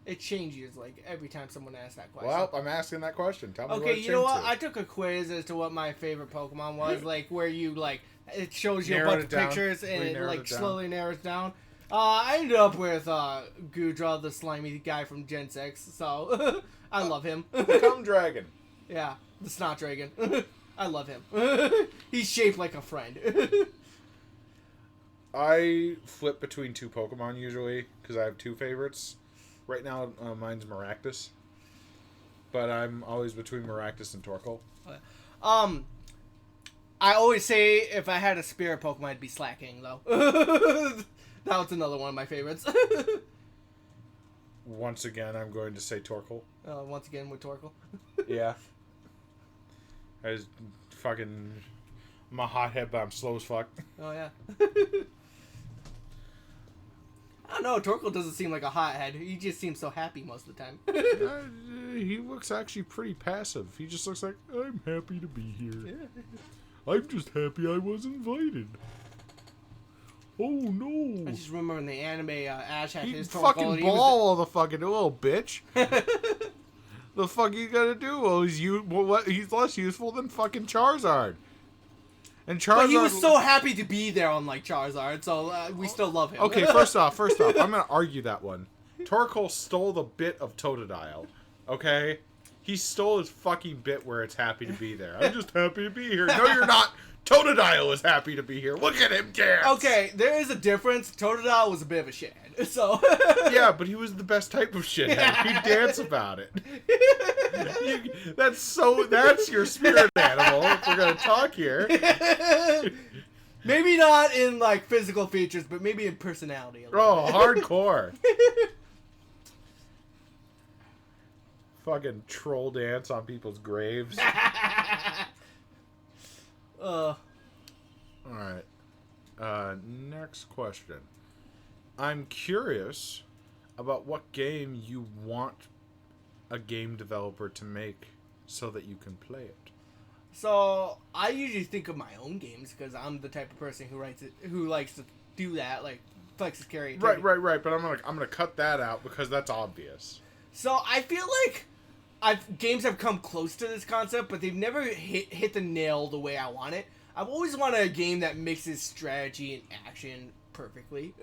[SPEAKER 1] It changes like every time someone asks that question.
[SPEAKER 2] Well, I'm asking that question. Tell me what
[SPEAKER 1] Okay,
[SPEAKER 2] it
[SPEAKER 1] you know what?
[SPEAKER 2] to.
[SPEAKER 1] I took a quiz as to what my favorite Pokemon was, like where you like it shows you
[SPEAKER 2] Narrowed
[SPEAKER 1] a bunch
[SPEAKER 2] it
[SPEAKER 1] of
[SPEAKER 2] down.
[SPEAKER 1] pictures and
[SPEAKER 2] We
[SPEAKER 1] it
[SPEAKER 2] narrowed
[SPEAKER 1] like
[SPEAKER 2] it down.
[SPEAKER 1] slowly narrows down. I ended up with Goodra, the slimy guy from Gen 6, so I love him.
[SPEAKER 2] Become Dragon.
[SPEAKER 1] Yeah, the Snot Dragon. I love him. He's shaped like a friend.
[SPEAKER 2] I flip between two Pokemon usually because I have two favorites. Right now, mine's Maractus. But I'm always between Maractus and Torkoal.
[SPEAKER 1] I always say if I had a spirit Pokemon, I'd be Slacking, though. That was another one of my favorites.
[SPEAKER 2] Once again, I'm going to say Torkoal.
[SPEAKER 1] Once again with Torkoal.
[SPEAKER 2] Yeah. I was fucking... I'm a hothead, but I'm slow as fuck.
[SPEAKER 1] Oh, yeah. I don't know, Torkoal doesn't seem like a hothead. He just seems so happy most of the time.
[SPEAKER 2] He looks actually pretty passive. He just looks like, I'm happy to be here.
[SPEAKER 1] Yeah.
[SPEAKER 2] I'm just happy I was invited. Oh, no.
[SPEAKER 1] I just remember in the anime, Ash had
[SPEAKER 2] He
[SPEAKER 1] his Torkoal.
[SPEAKER 2] fucking
[SPEAKER 1] and he was
[SPEAKER 2] ball the fucking little bitch. The fuck you gonna do? Well, he's less useful than fucking Charizard. And Charizard.
[SPEAKER 1] But he was so happy to be there, unlike Charizard, so we still love him.
[SPEAKER 2] Okay, first off, I'm gonna argue that one. Torkoal stole the bit of Totodile. Okay? He stole his fucking bit where it's happy to be there. I'm just happy to be here. No, you're not. Totodile is happy to be here. Look at him dance.
[SPEAKER 1] Okay, there is a difference. Totodile was a bit of a shithead, so...
[SPEAKER 2] Yeah, but he was the best type of shithead. He'd dance about it. That's your spirit animal, if we're gonna talk here.
[SPEAKER 1] Maybe not in, like, physical features, but maybe in personality a little bit.
[SPEAKER 2] Hardcore. Fucking troll dance on people's graves. Alright. Next question. I'm curious about what game you want a game developer to make so that you can play it.
[SPEAKER 1] So, I usually think of my own games, because I'm the type of person who likes to do that, like, flexes creativity.
[SPEAKER 2] Right, but I'm gonna cut that out because that's obvious.
[SPEAKER 1] So, I feel like games have come close to this concept, but they've never hit the nail the way I want it. I've always wanted a game that mixes strategy and action perfectly.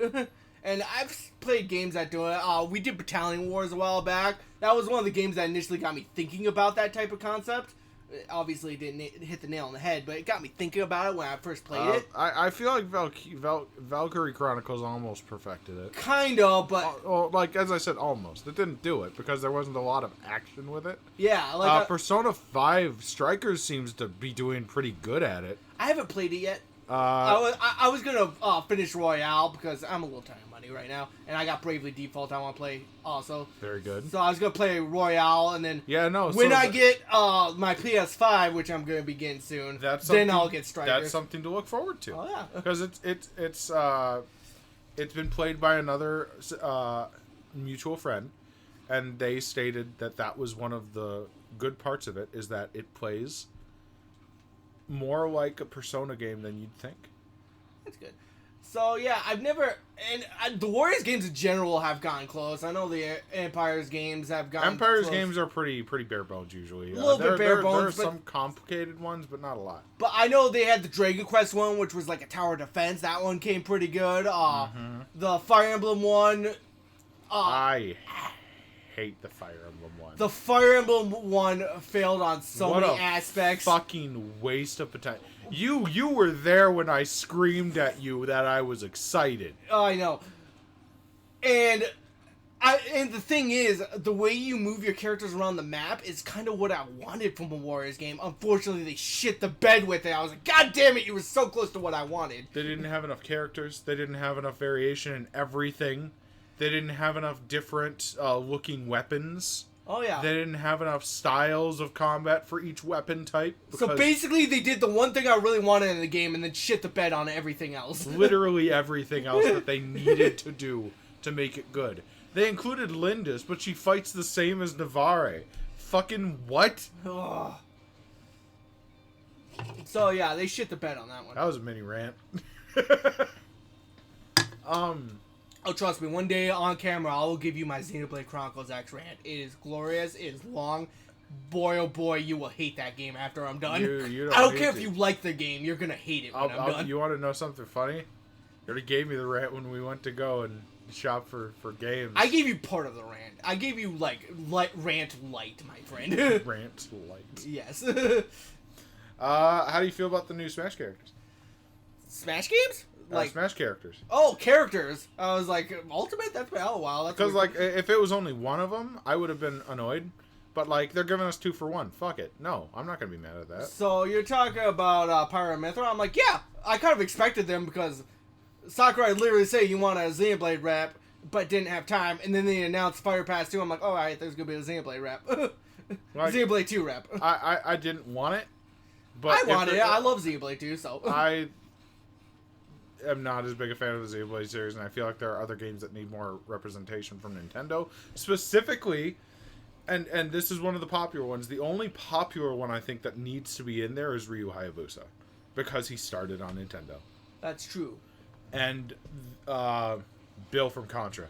[SPEAKER 1] And I've played games that do it. We did Battalion Wars a while back. That was one of the games that initially got me thinking about that type of concept. It obviously didn't hit the nail on the head, but it got me thinking about it when I first played it.
[SPEAKER 2] I feel like Valkyrie Chronicles almost perfected it.
[SPEAKER 1] Kind of, but...
[SPEAKER 2] like, as I said, almost. It didn't do it because there wasn't a lot of action with it.
[SPEAKER 1] Yeah, like...
[SPEAKER 2] Persona 5 Strikers seems to be doing pretty good at it.
[SPEAKER 1] I haven't played it yet. I was gonna finish Royale because I'm a little tired of money right now, and I got Bravely Default I want to play also.
[SPEAKER 2] Very good.
[SPEAKER 1] So I was gonna play Royale, and then
[SPEAKER 2] when
[SPEAKER 1] I get my PS5, which I'm gonna be getting soon, then I'll get Strikers.
[SPEAKER 2] That's something to look forward to.
[SPEAKER 1] Oh yeah,
[SPEAKER 2] because it's been played by another mutual friend, and they stated that was one of the good parts of it is that it plays more like a Persona game than you'd think.
[SPEAKER 1] That's good. So yeah, I've never the Warriors games in general have gotten close. I know the Empire's games have gotten close.
[SPEAKER 2] Games are pretty bare bones usually.
[SPEAKER 1] A little bit bare bones.
[SPEAKER 2] There are some complicated ones, but not a lot.
[SPEAKER 1] But I know they had the Dragon Quest one, which was like a tower defense. That one came pretty good. The Fire Emblem one.
[SPEAKER 2] I hate the Fire Emblem one.
[SPEAKER 1] The Fire Emblem one failed on so
[SPEAKER 2] what
[SPEAKER 1] many
[SPEAKER 2] a
[SPEAKER 1] aspects.
[SPEAKER 2] Fucking waste of potential. You were there when I screamed at you that I was excited.
[SPEAKER 1] Oh, I know. And the thing is, the way you move your characters around the map is kind of what I wanted from a Warriors game. Unfortunately, they shit the bed with it. I was like, God damn it, you were so close to what I wanted.
[SPEAKER 2] They didn't have enough characters. They didn't have enough variation in everything. They didn't have enough different looking weapons.
[SPEAKER 1] Oh, yeah.
[SPEAKER 2] They didn't have enough styles of combat for each weapon type.
[SPEAKER 1] So basically, they did the one thing I really wanted in the game and then shit the bed on everything else.
[SPEAKER 2] Literally everything else that they needed to do to make it good. They included Lindis, but she fights the same as Navarre. Fucking what?
[SPEAKER 1] Ugh. So, yeah, they shit the bed on that one.
[SPEAKER 2] That was a mini rant.
[SPEAKER 1] Oh, trust me, one day on camera, I will give you my Xenoblade Chronicles X rant. It is glorious, it is long. Boy, oh boy, you will hate that game after I'm done.
[SPEAKER 2] You
[SPEAKER 1] I don't care if you like the game, you're gonna hate it when I'm done.
[SPEAKER 2] You want to know something funny? You already gave me the rant when we went to go and shop for games.
[SPEAKER 1] I gave you part of the rant. I gave you, rant light, my friend.
[SPEAKER 2] Rant light.
[SPEAKER 1] Yes.
[SPEAKER 2] How do you feel about the new Smash characters?
[SPEAKER 1] Smash games?
[SPEAKER 2] Smash characters.
[SPEAKER 1] Oh, characters. I was like, Ultimate? That's been a while.
[SPEAKER 2] Because, if it was only one of them, I would have been annoyed. But, they're giving us 2 for 1. Fuck it. No, I'm not going to be mad at that.
[SPEAKER 1] So, you're talking about Pyra and Mythra? I'm like, yeah, I kind of expected them because Sakurai literally said you want a Xenoblade rap, but didn't have time. And then they announced Fire Pass 2. I'm like, alright, there's going to be a Xenoblade rap. Xenoblade 2 rap.
[SPEAKER 2] I didn't want it. But
[SPEAKER 1] I wanted it. I love Xenoblade 2, so.
[SPEAKER 2] I am not as big a fan of the Xenoblade series, and I feel like there are other games that need more representation from Nintendo. Specifically, and this is one of the popular ones, the only popular one I think that needs to be in there is Ryu Hayabusa. Because he started on Nintendo.
[SPEAKER 1] That's true.
[SPEAKER 2] And Bill from Contra.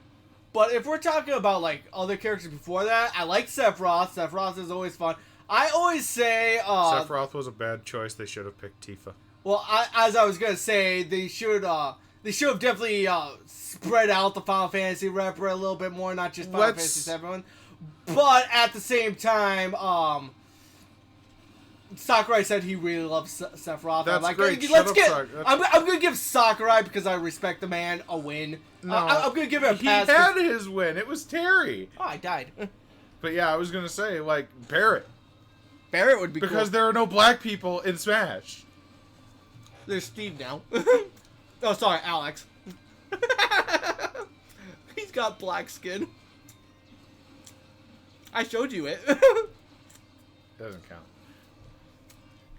[SPEAKER 1] But if we're talking about, other characters before that, I like Sephiroth. Sephiroth is always fun. I always say...
[SPEAKER 2] Sephiroth was a bad choice. They should have picked Tifa.
[SPEAKER 1] Well, as I was going to say, they should have definitely spread out the Final Fantasy rep a little bit more, not just Final Fantasy 7. But at the same time, Sakurai said he really loves Sephiroth.
[SPEAKER 2] That's
[SPEAKER 1] I'm like,
[SPEAKER 2] great.
[SPEAKER 1] I'm going to give Sakurai, because I respect the man, a win.
[SPEAKER 2] No,
[SPEAKER 1] I'm going to give him a pass.
[SPEAKER 2] He had his win. It was Terry.
[SPEAKER 1] Oh, I died.
[SPEAKER 2] But yeah, I was going to say, Barrett.
[SPEAKER 1] Barrett would be cool.
[SPEAKER 2] Because there are no black people in Smash.
[SPEAKER 1] There's Steve now. Oh, sorry, Alex. He's got black skin. I showed you it.
[SPEAKER 2] Doesn't count.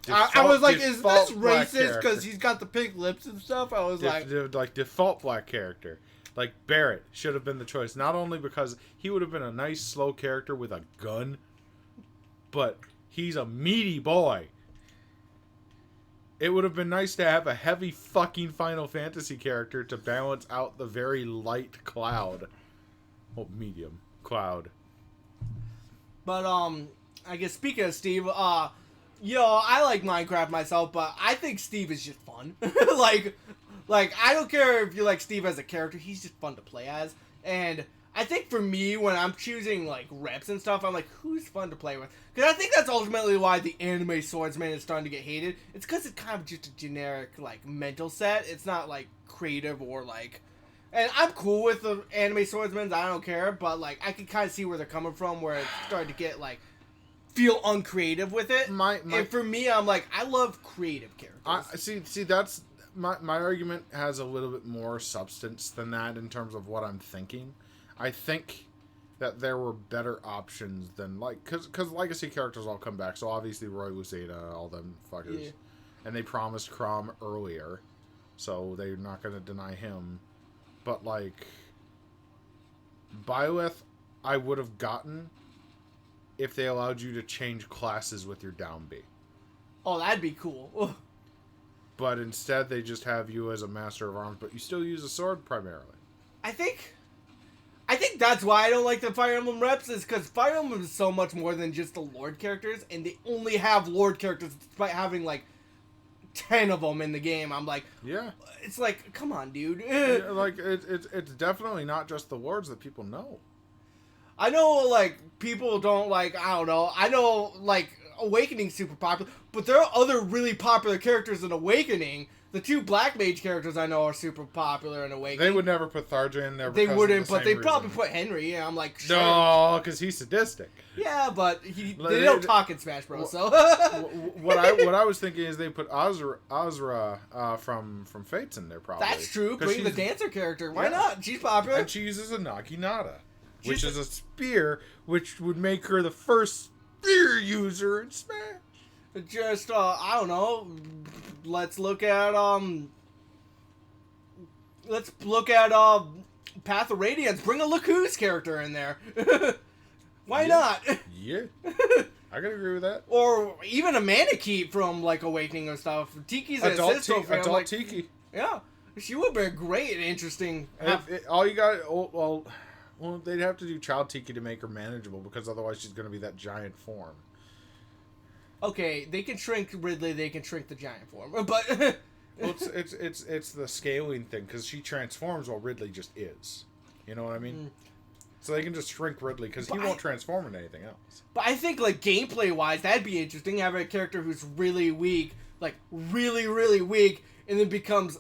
[SPEAKER 1] I was like, is this racist because he's got the pink lips and stuff? I was like...
[SPEAKER 2] default black character. Barrett should have been the choice. Not only because he would have been a nice, slow character with a gun, but he's a meaty boy. It would have been nice to have a heavy fucking Final Fantasy character to balance out the very light Cloud. Well, medium Cloud.
[SPEAKER 1] But, I guess speaking of Steve, I like Minecraft myself, but I think Steve is just fun. I don't care if you like Steve as a character, he's just fun to play as. And I think for me, when I'm choosing, reps and stuff, I'm like, who's fun to play with? Because I think that's ultimately why the anime swordsman is starting to get hated. It's because it's kind of just a generic, mental set. It's not, creative or, And I'm cool with the anime swordsmen, I don't care, but, I can kind of see where they're coming from, where it's starting to get, feel uncreative with it. And for me, I'm like, I love creative characters.
[SPEAKER 2] See, that's... My argument has a little bit more substance than that in terms of what I'm thinking. I think that there were better options than, because legacy characters all come back, so obviously Roy Lucina, all them fuckers. Yeah. And they promised Crom earlier, so they're not going to deny him. But, Byleth, I would have gotten if they allowed you to change classes with your down B.
[SPEAKER 1] Oh, that'd be cool.
[SPEAKER 2] But instead, they just have you as a Master of Arms, but you still use a sword primarily.
[SPEAKER 1] I think that's why I don't like the Fire Emblem reps, is because Fire Emblem is so much more than just the Lord characters, and they only have Lord characters despite having, 10 of them in the game. I'm like...
[SPEAKER 2] Yeah.
[SPEAKER 1] It's come on, dude.
[SPEAKER 2] Yeah, it's definitely not just the Lords that people know.
[SPEAKER 1] I know, like, people don't like. I don't know. I know, like, Awakening's super popular, but there are other really popular characters in Awakening. The two Black Mage characters I know are super popular in Awakening.
[SPEAKER 2] They would never put Tharja in there.
[SPEAKER 1] They wouldn't,
[SPEAKER 2] the
[SPEAKER 1] but they
[SPEAKER 2] same
[SPEAKER 1] probably
[SPEAKER 2] reason.
[SPEAKER 1] put Henry. Yeah, I'm like, sure.
[SPEAKER 2] No, because he's sadistic.
[SPEAKER 1] Yeah, but they don't talk in Smash Bros. So
[SPEAKER 2] what I was thinking is they put Azra from Fates in there probably.
[SPEAKER 1] that's true. Bring the dancer character. Why not? She's popular.
[SPEAKER 2] And she uses a Naginata, which is a spear, which would make her the first spear user in Smash.
[SPEAKER 1] Just I don't know. Let's look at Path of Radiance. Bring a Laku's character in there. Why not?
[SPEAKER 2] Yeah, I can agree with that.
[SPEAKER 1] Or even a Manikeep from like Awakening or stuff. Tiki's an assist trophy. I'm
[SPEAKER 2] Adult
[SPEAKER 1] like,
[SPEAKER 2] Tiki.
[SPEAKER 1] yeah, she would be great and interesting.
[SPEAKER 2] All you got, well, they'd have to do Child Tiki to make her manageable because otherwise she's going to be that giant form.
[SPEAKER 1] Okay, they can shrink Ridley. They can shrink the giant form, but
[SPEAKER 2] Well, it's the scaling thing because she transforms while Ridley just is. You know what I mean? So they can just shrink Ridley because he won't transform into anything else.
[SPEAKER 1] But I think like gameplay wise, that'd be interesting. Having a character who's really weak, like really weak, and then becomes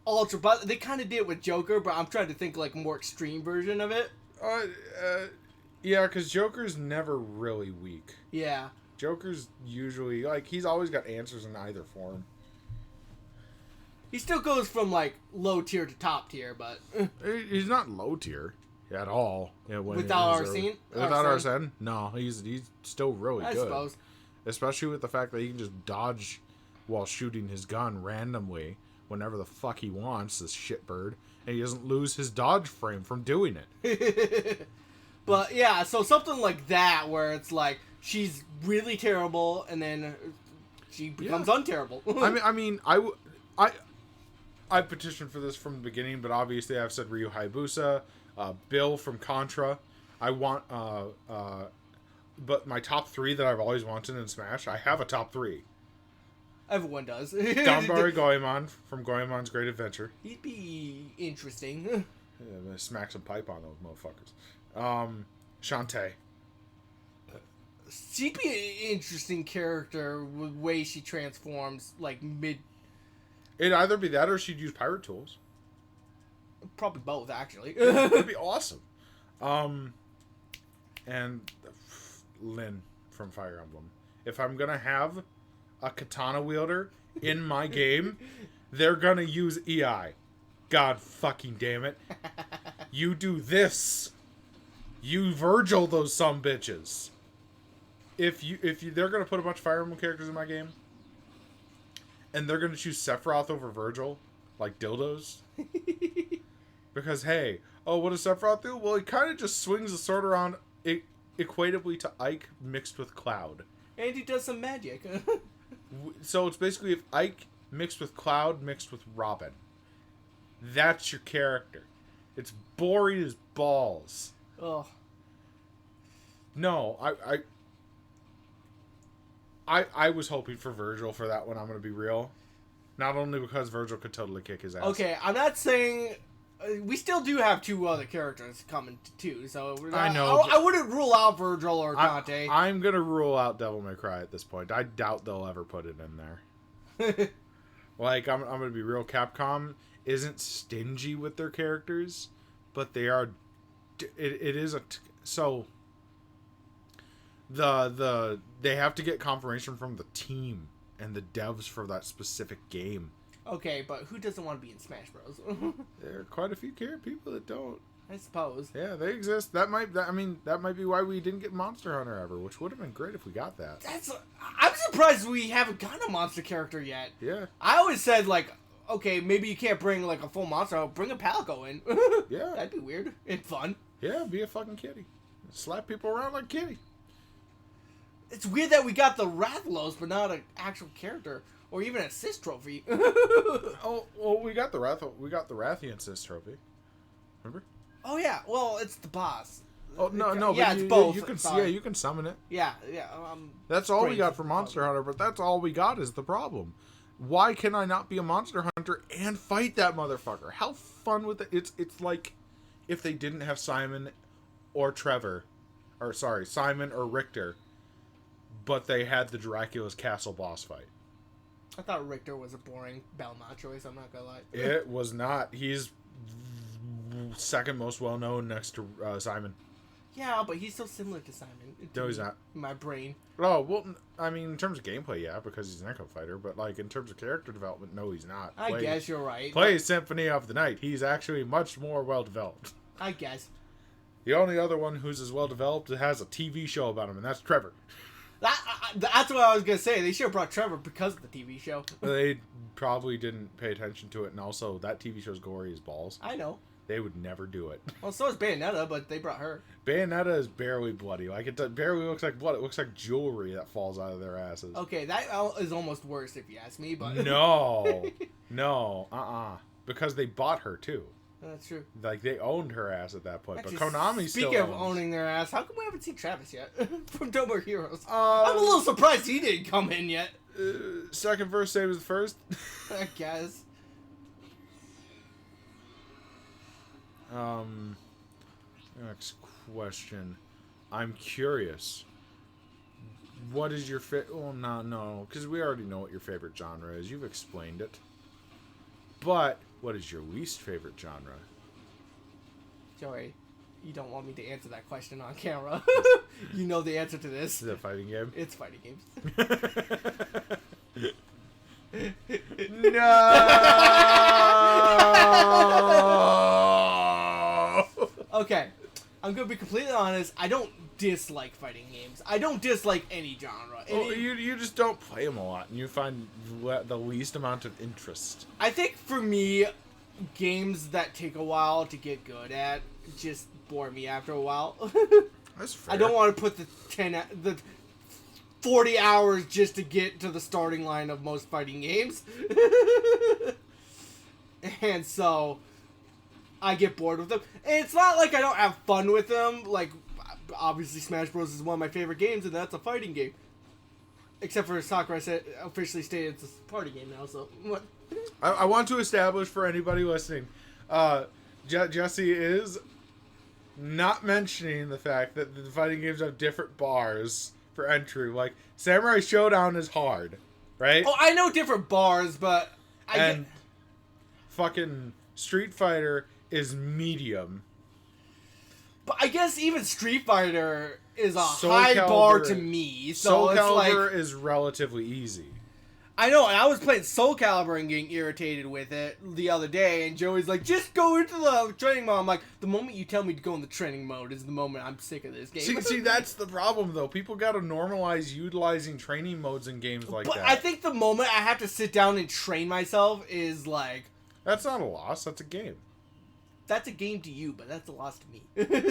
[SPEAKER 1] ultra. But they kind of did it with Joker, but I'm trying to think like a more extreme version of it.
[SPEAKER 2] Yeah, because Joker's never really weak.
[SPEAKER 1] Yeah.
[SPEAKER 2] Joker's usually, like, he's always got answers in either form.
[SPEAKER 1] He still goes from, like, low tier to top tier, but...
[SPEAKER 2] He's not low tier at all. Yeah,
[SPEAKER 1] without Arsene?
[SPEAKER 2] Without Arsene? No, he's still really good.
[SPEAKER 1] I suppose.
[SPEAKER 2] Especially with the fact that he can just dodge while shooting his gun randomly whenever the fuck he wants, this shitbird. And he doesn't lose his dodge frame from doing it.
[SPEAKER 1] But, yeah, so something like that where it's like... She's really terrible, and then she becomes unterrible.
[SPEAKER 2] I petitioned for this from the beginning, but obviously I've said Ryu Hayabusa, Bill from Contra. I want, but my top three that I've always wanted in Smash, I have a top three.
[SPEAKER 1] Everyone does.
[SPEAKER 2] Donbari Goemon from Goemon's Great Adventure.
[SPEAKER 1] He'd be interesting.
[SPEAKER 2] Yeah, smack some pipe on those motherfuckers. Shantae.
[SPEAKER 1] She'd be an interesting character with the way she transforms, like, mid...
[SPEAKER 2] It'd either be that or she'd use pirate tools.
[SPEAKER 1] Probably both, actually.
[SPEAKER 2] It'd be awesome. And Lyn from Fire Emblem. If I'm gonna have a katana wielder in my game, they're gonna use EI. God fucking damn it. You do this. You Virgil those sumbitches. If they're gonna put a bunch of Fire Emblem characters in my game, and they're gonna choose Sephiroth over Virgil, like dildos, because hey, what does Sephiroth do? Well, he kind of just swings the sword around equatably to Ike mixed with Cloud,
[SPEAKER 1] and he does some magic.
[SPEAKER 2] So it's basically if Ike mixed with Cloud mixed with Robin. That's your character. It's boring as balls.
[SPEAKER 1] Oh.
[SPEAKER 2] No, I was hoping for Virgil for that one, I'm going to be real. Not only because Virgil could totally kick his ass.
[SPEAKER 1] Okay, I'm not saying... we still do have two other characters coming too, so...
[SPEAKER 2] I know.
[SPEAKER 1] I wouldn't rule out Virgil or Dante.
[SPEAKER 2] I'm going to rule out Devil May Cry at this point. I doubt they'll ever put it in there. Like, I'm going to be real. Capcom isn't stingy with their characters, but they are... It is a... So... They have to get confirmation from the team and the devs for that specific game.
[SPEAKER 1] Okay, but who doesn't want to be in Smash Bros?
[SPEAKER 2] There are quite a few people that don't.
[SPEAKER 1] I suppose.
[SPEAKER 2] Yeah, they exist. That might be why we didn't get Monster Hunter ever, which would have been great if we got that.
[SPEAKER 1] I'm surprised we haven't gotten a monster character yet.
[SPEAKER 2] Yeah.
[SPEAKER 1] I always said like, okay, maybe you can't bring like a full monster. Bring a Palico in.
[SPEAKER 2] Yeah.
[SPEAKER 1] That'd be weird and fun.
[SPEAKER 2] Yeah, be a fucking kitty. Slap people around like kitty.
[SPEAKER 1] It's weird that we got the Rathalos, but not an actual character or even an assist trophy.
[SPEAKER 2] Oh, well, we got the Rathian assist trophy. Remember?
[SPEAKER 1] Oh yeah, well, it's the boss.
[SPEAKER 2] Oh no,
[SPEAKER 1] yeah,
[SPEAKER 2] but
[SPEAKER 1] it's both.
[SPEAKER 2] You can summon it.
[SPEAKER 1] Yeah.
[SPEAKER 2] That's all we got for Monster Hunter, but that's all we got is the problem. Why can I not be a Monster Hunter and fight that motherfucker? How fun would that? It's like if they didn't have Simon or Trevor or sorry, Simon or Richter, but they had the Dracula's castle boss fight.
[SPEAKER 1] I thought Richter was a boring Belmont choice. I'm not gonna lie.
[SPEAKER 2] It was not. He's second most well known next to Simon.
[SPEAKER 1] Yeah, but he's so similar to Simon.
[SPEAKER 2] No, he's not.
[SPEAKER 1] My brain.
[SPEAKER 2] Oh, well, I mean, in terms of gameplay, yeah, because he's an Echo Fighter, but, like, in terms of character development, no, he's not.
[SPEAKER 1] I guess you're right.
[SPEAKER 2] Plays Symphony of the Night. He's actually much more well-developed.
[SPEAKER 1] I guess.
[SPEAKER 2] The only other one who's as well-developed has a TV show about him, and that's Trevor.
[SPEAKER 1] That's what I was going to say. They should have brought Trevor because of the TV show.
[SPEAKER 2] They probably didn't pay attention to it, and also, that TV show's gory as balls.
[SPEAKER 1] I know.
[SPEAKER 2] They would never do it.
[SPEAKER 1] Well, so is Bayonetta, but they brought her.
[SPEAKER 2] Bayonetta is barely bloody. Like, it barely looks like blood. It looks like jewelry that falls out of their asses.
[SPEAKER 1] Okay, that is almost worse if you ask me, but...
[SPEAKER 2] No. Because they bought her, too.
[SPEAKER 1] That's true.
[SPEAKER 2] Like, they owned her ass at that point.
[SPEAKER 1] Actually,
[SPEAKER 2] but Konami still
[SPEAKER 1] Speaking of
[SPEAKER 2] owns.
[SPEAKER 1] owning their ass, how come we haven't seen Travis yet? From No More Heroes. I'm a little surprised he didn't come in yet.
[SPEAKER 2] Second verse, same as the first.
[SPEAKER 1] I guess.
[SPEAKER 2] Next question. I'm curious. What is your favorite... Well, no, because we already know what your favorite genre is. You've explained it. But, what is your least favorite genre?
[SPEAKER 1] Joey, you don't want me to answer that question on camera. You know the answer to this.
[SPEAKER 2] Is it a fighting game?
[SPEAKER 1] It's fighting games.
[SPEAKER 2] No!
[SPEAKER 1] Okay, I'm gonna be completely honest. I don't dislike fighting games. I don't dislike any genre.
[SPEAKER 2] Well, you just don't play them a lot, and you find the least amount of interest.
[SPEAKER 1] I think for me, games that take a while to get good at just bore me after a while.
[SPEAKER 2] That's fair.
[SPEAKER 1] I don't want to put the 40 hours just to get to the starting line of most fighting games. And so I get bored with them. And it's not like I don't have fun with them. Like, obviously Smash Bros. Is one of my favorite games, and that's a fighting game. Except for Sakurai officially stated it's a party game now, so what?
[SPEAKER 2] I want to establish for anybody listening, Jesse is not mentioning the fact that the fighting games have different bars for entry. Like, Samurai Showdown is hard, right?
[SPEAKER 1] Oh, I know different bars, but
[SPEAKER 2] fucking Street Fighter is medium.
[SPEAKER 1] But I guess even Street Fighter is a
[SPEAKER 2] Soul
[SPEAKER 1] high
[SPEAKER 2] Calibur,
[SPEAKER 1] bar to me. So
[SPEAKER 2] Soul
[SPEAKER 1] it's
[SPEAKER 2] Calibur
[SPEAKER 1] like,
[SPEAKER 2] is relatively easy.
[SPEAKER 1] I know, and I was playing Soul Calibur and getting irritated with it the other day, and Joey's like, just go into the training mode. I'm like, the moment you tell me to go in the training mode is the moment I'm sick of this game.
[SPEAKER 2] See, that's the problem, though. People gotta normalize utilizing training modes in games like that.
[SPEAKER 1] But I think the moment I have to sit down and train myself is like...
[SPEAKER 2] That's not a loss, that's a game.
[SPEAKER 1] That's a game to you, but that's a loss to me.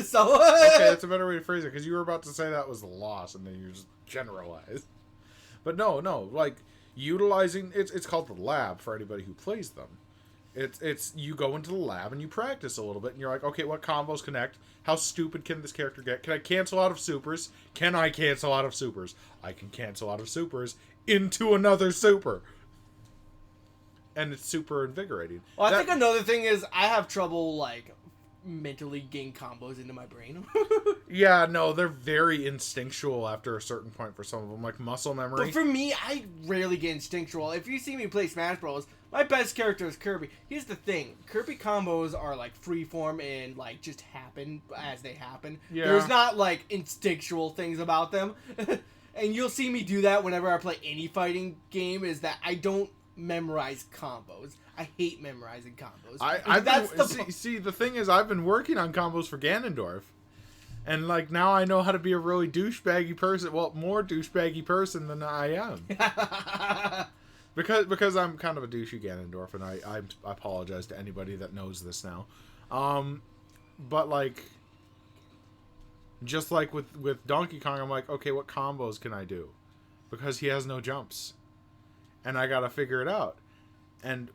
[SPEAKER 1] So...
[SPEAKER 2] Okay, that's a better way to phrase it, because you were about to say that was a loss, and then you just generalized. But no, like... Utilizing it's called the lab for anybody who plays them. It's you go into the lab and you practice a little bit and you're like, okay, what combos connect? How stupid can this character get? Can I cancel out of supers? Can I cancel out of supers? I can cancel out of supers into another super. And it's super invigorating.
[SPEAKER 1] Well, I think another thing is I have trouble like mentally getting combos into my brain.
[SPEAKER 2] Yeah, no, they're very instinctual after a certain point for some of them, like muscle memory.
[SPEAKER 1] But for me, I rarely get instinctual. If you see me play Smash Bros, my best character is Kirby. Here's the thing. Kirby combos are like freeform and like just happen as they happen.
[SPEAKER 2] Yeah.
[SPEAKER 1] There's not like instinctual things about them. And you'll see me do that whenever I play any fighting game, is that I don't memorize combos. I hate memorizing combos.
[SPEAKER 2] See, the thing is, I've been working on combos for Ganondorf. And, like, now I know how to be a really douchebaggy person. Well, more douchebaggy person than I am. because I'm kind of a douchey Ganondorf, and I apologize to anybody that knows this now. But, like, just like with Donkey Kong, I'm like, okay, what combos can I do? Because he has no jumps. And I gotta figure it out. And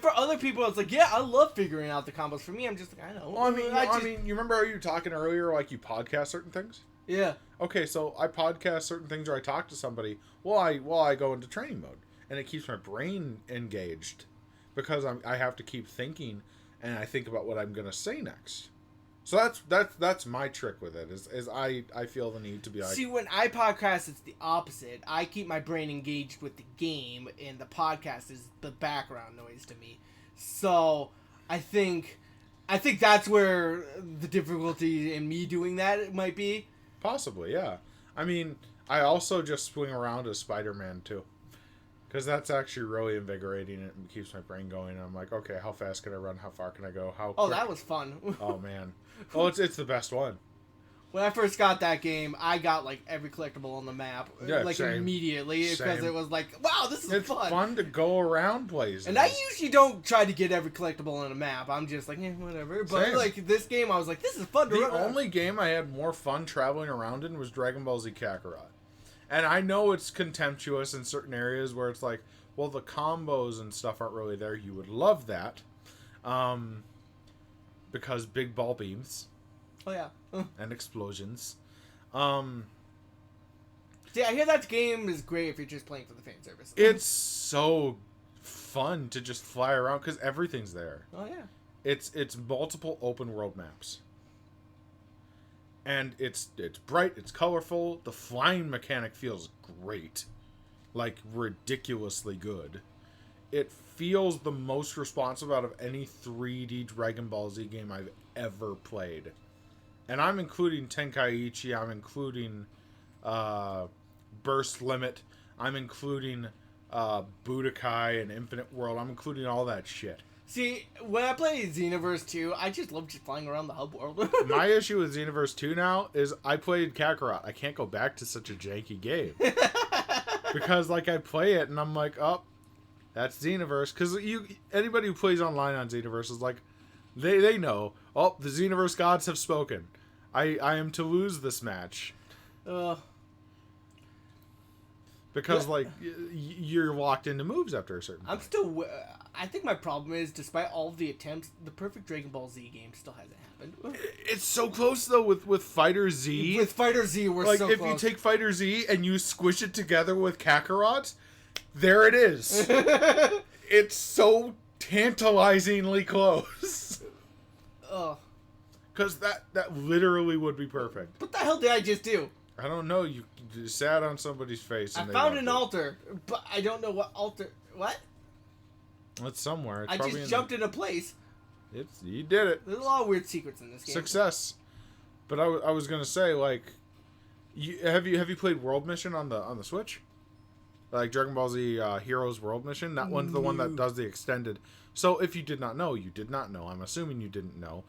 [SPEAKER 1] for other people, it's like, yeah, I love figuring out the combos. For me, I'm just like, I know.
[SPEAKER 2] Well, I mean, you remember how you were talking earlier, like you podcast certain things?
[SPEAKER 1] Yeah.
[SPEAKER 2] Okay, so I podcast certain things, or I talk to somebody while I go into training mode, and it keeps my brain engaged because I have to keep thinking, and I think about what I'm gonna say next. So that's my trick with it is I feel the need to be like,
[SPEAKER 1] See, when I podcast, it's the opposite. I keep my brain engaged with the game, and the podcast is the background noise to me. So I think that's where the difficulty in me doing that might be.
[SPEAKER 2] possibly, yeah. I mean, I also just swing around as Spider-Man too. Because that's actually really invigorating. It keeps my brain going. I'm like, okay, how fast can I run? How far can I go? How quick?
[SPEAKER 1] Oh, that was fun.
[SPEAKER 2] Oh, man. Oh, it's the best one.
[SPEAKER 1] When I first got that game, I got like every collectible on the map,
[SPEAKER 2] Yeah,
[SPEAKER 1] like
[SPEAKER 2] same.
[SPEAKER 1] immediately, because
[SPEAKER 2] Same.
[SPEAKER 1] it was like, wow, this is
[SPEAKER 2] It's
[SPEAKER 1] fun.
[SPEAKER 2] fun to go around places.
[SPEAKER 1] And I usually don't try to get every collectible on a map. I'm just like, whatever. But
[SPEAKER 2] Same.
[SPEAKER 1] like this game, I was like, this is fun to
[SPEAKER 2] The
[SPEAKER 1] run around.
[SPEAKER 2] only game I had more fun traveling around in was Dragon Ball Z Kakarot. And I know it's contemptuous in certain areas where it's like, well, the combos and stuff aren't really there. You would love that. Because big ball beams
[SPEAKER 1] Oh yeah.
[SPEAKER 2] and explosions.
[SPEAKER 1] See, I hear that game is great if you're just playing for the fan service.
[SPEAKER 2] It's so fun to just fly around because everything's there.
[SPEAKER 1] Oh yeah.
[SPEAKER 2] It's multiple open world maps. And it's bright, it's colorful. The flying mechanic feels great. Like, ridiculously good. It feels the most responsive out of any 3D Dragon Ball Z game I've ever played. And I'm including Tenkaichi, I'm including Burst Limit, I'm including Budokai and Infinite World, I'm including all that shit.
[SPEAKER 1] See, when I play Xenoverse 2, I just love just flying around the hub world.
[SPEAKER 2] My issue with Xenoverse 2 now is I played Kakarot. I can't go back to such a janky game. Because, like, I play it and I'm like, oh, that's Xenoverse. Because anybody who plays online on Xenoverse is like, they know, oh, the Xenoverse gods have spoken. I am to lose this match. Because, like, you're locked into moves after a certain point.
[SPEAKER 1] I think my problem is, despite all of the attempts, the perfect Dragon Ball Z game still hasn't happened.
[SPEAKER 2] It's so close, though, with Fighter Z.
[SPEAKER 1] With Fighter Z, we're
[SPEAKER 2] like,
[SPEAKER 1] so
[SPEAKER 2] if
[SPEAKER 1] close.
[SPEAKER 2] you take Fighter Z and you squish it together with Kakarot, there it is. It's so tantalizingly close.
[SPEAKER 1] Ugh.
[SPEAKER 2] Because that literally would be perfect.
[SPEAKER 1] What the hell did I just do?
[SPEAKER 2] I don't know. You sat on somebody's face.
[SPEAKER 1] I
[SPEAKER 2] And
[SPEAKER 1] found an altar, but I don't know what altar. What?
[SPEAKER 2] It's somewhere. It's
[SPEAKER 1] I
[SPEAKER 2] probably
[SPEAKER 1] just jumped in a place.
[SPEAKER 2] You did it.
[SPEAKER 1] There's a lot of weird secrets in this game.
[SPEAKER 2] Success. But I was gonna say, like, have you played World Mission on the Switch? Like Dragon Ball Z Heroes World Mission. That one's the one that does the extended. So if you did not know, you did not know. I'm assuming you didn't know.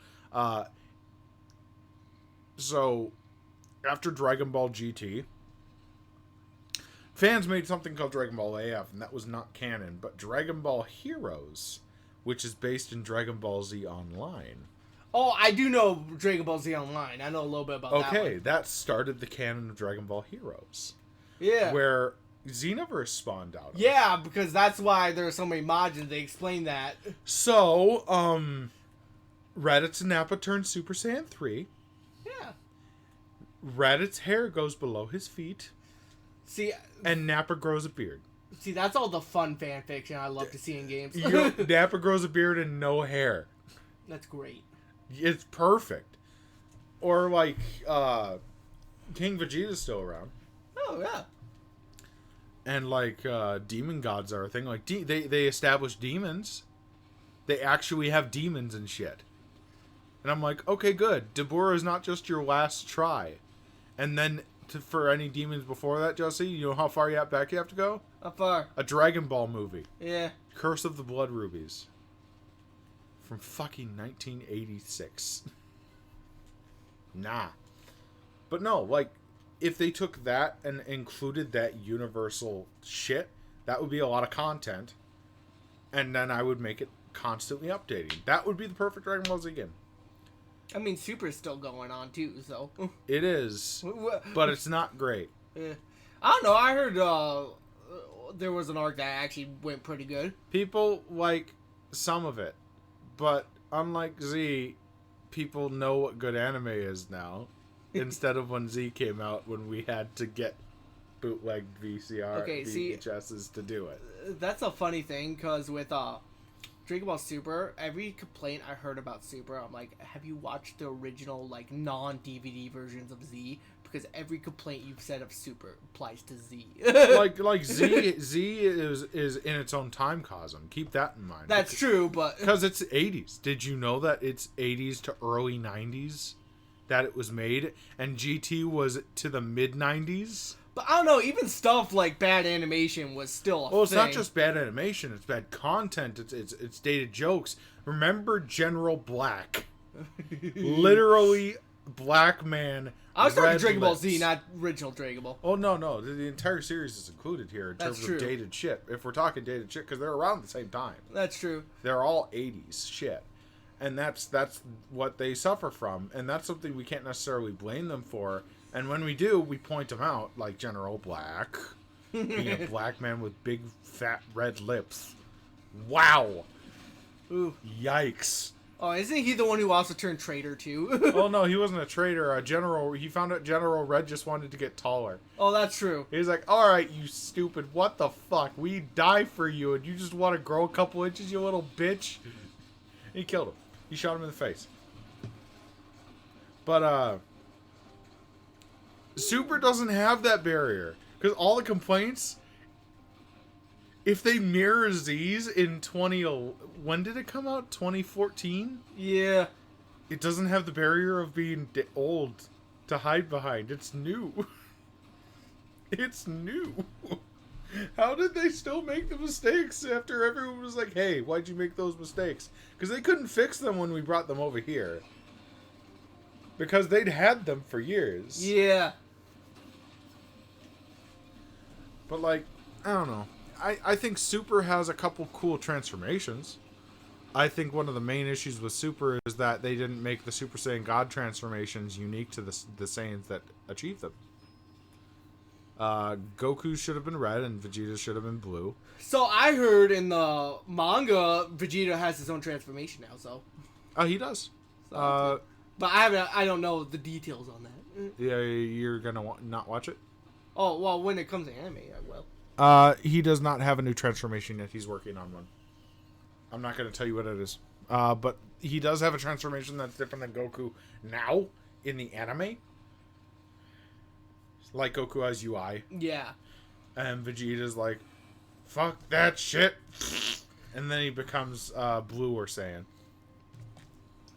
[SPEAKER 2] So after Dragon Ball GT, fans made something called Dragon Ball AF, and that was not canon. But Dragon Ball Heroes, which is based in Dragon Ball Z Online.
[SPEAKER 1] Oh, I do know Dragon Ball Z Online. I know a little bit about that one.
[SPEAKER 2] Okay, that started the canon of Dragon Ball Heroes.
[SPEAKER 1] Yeah.
[SPEAKER 2] Where Xenoverse spawned out of.
[SPEAKER 1] Yeah, because that's why there are so many mods and they explain that.
[SPEAKER 2] So, Raditz and Nappa turned Super Saiyan 3.
[SPEAKER 1] Yeah.
[SPEAKER 2] Raditz's hair goes below his feet.
[SPEAKER 1] See,
[SPEAKER 2] and Nappa grows a beard.
[SPEAKER 1] See, that's all the fun fan fiction I love to see in games.
[SPEAKER 2] Nappa grows a beard and no hair.
[SPEAKER 1] That's great.
[SPEAKER 2] It's perfect. Or like King Vegeta's still around.
[SPEAKER 1] Oh yeah.
[SPEAKER 2] And like demon gods are a thing. Like they establish demons. They actually have demons and shit. And I'm like, okay, good. Dabura is not just your last try. And then for any demons before that, Jesse, you know how far back you have to go?
[SPEAKER 1] How far?
[SPEAKER 2] A Dragon Ball movie.
[SPEAKER 1] Yeah.
[SPEAKER 2] Curse of the Blood Rubies. From fucking 1986. Nah. But no, like, if they took that and included that universal shit, that would be a lot of content. And then I would make it constantly updating. That would be the perfect Dragon Ball Z game.
[SPEAKER 1] I mean, Super's still going on, too, so...
[SPEAKER 2] It is. But it's not great.
[SPEAKER 1] Yeah. I don't know, I heard there was an arc that actually went pretty good.
[SPEAKER 2] People like some of it. But unlike Z, people know what good anime is now. Instead of when Z came out, when we had to get bootlegged VHSs to do it.
[SPEAKER 1] That's a funny thing, because with Dragon Ball Super, every complaint I heard about Super, I'm like, have you watched the original, like, non-DVD versions of Z? Because every complaint you've said of Super applies to Z.
[SPEAKER 2] like Z is in its own time cosm. Keep that in mind.
[SPEAKER 1] That's true, but...
[SPEAKER 2] Because it's 80s. Did you know that it's 80s to early 90s that it was made? And GT was to the mid-90s?
[SPEAKER 1] But I don't know, even stuff like bad animation was still a
[SPEAKER 2] Well, it's
[SPEAKER 1] thing.
[SPEAKER 2] not just bad animation. It's bad content. It's dated jokes. Remember General Black? Literally, black man.
[SPEAKER 1] I was talking Dragon Ball
[SPEAKER 2] lips.
[SPEAKER 1] Z, not original Dragon Ball.
[SPEAKER 2] Oh, no. The entire series is included here in terms of dated shit. If we're talking dated shit, because they're around the same time.
[SPEAKER 1] That's true.
[SPEAKER 2] They're all 80s shit. And that's what they suffer from. And that's something we can't necessarily blame them for. And when we do, we point them out, like General Black. Being a black man with big, fat, red lips. Wow.
[SPEAKER 1] Ooh.
[SPEAKER 2] Yikes.
[SPEAKER 1] Oh, isn't he the one who also turned traitor, too?
[SPEAKER 2] Oh, no, he wasn't a traitor. He found out General Red just wanted to get taller.
[SPEAKER 1] Oh, that's true.
[SPEAKER 2] He's like, alright, you stupid, what the fuck? We die for you, and you just want to grow a couple inches, you little bitch? And he killed him. He shot him in the face. But, Super doesn't have that barrier. Because all the complaints, if they mirror Z's in when did it come out? 2014?
[SPEAKER 1] Yeah.
[SPEAKER 2] It doesn't have the barrier of being old to hide behind. It's new. It's new. How did they still make the mistakes after everyone was like, hey, why'd you make those mistakes? Because they couldn't fix them when we brought them over here. Because they'd had them for years.
[SPEAKER 1] Yeah.
[SPEAKER 2] But, like, I don't know. I think Super has a couple cool transformations. I think one of the main issues with Super is that they didn't make the Super Saiyan God transformations unique to the Saiyans that achieved them. Goku should have been red and Vegeta should have been blue.
[SPEAKER 1] So I heard in the manga, Vegeta has his own transformation now, so...
[SPEAKER 2] Oh, he does.
[SPEAKER 1] So, but I don't know the details on that.
[SPEAKER 2] Yeah, you're gonna not watch it?
[SPEAKER 1] Oh, well, when it comes to anime, I will.
[SPEAKER 2] He does not have a new transformation yet. He's working on one. I'm not going to tell you what it is. But he does have a transformation that's different than Goku now in the anime. Like Goku has UI.
[SPEAKER 1] Yeah.
[SPEAKER 2] And Vegeta's like, fuck that shit. And then he becomes blue or Saiyan.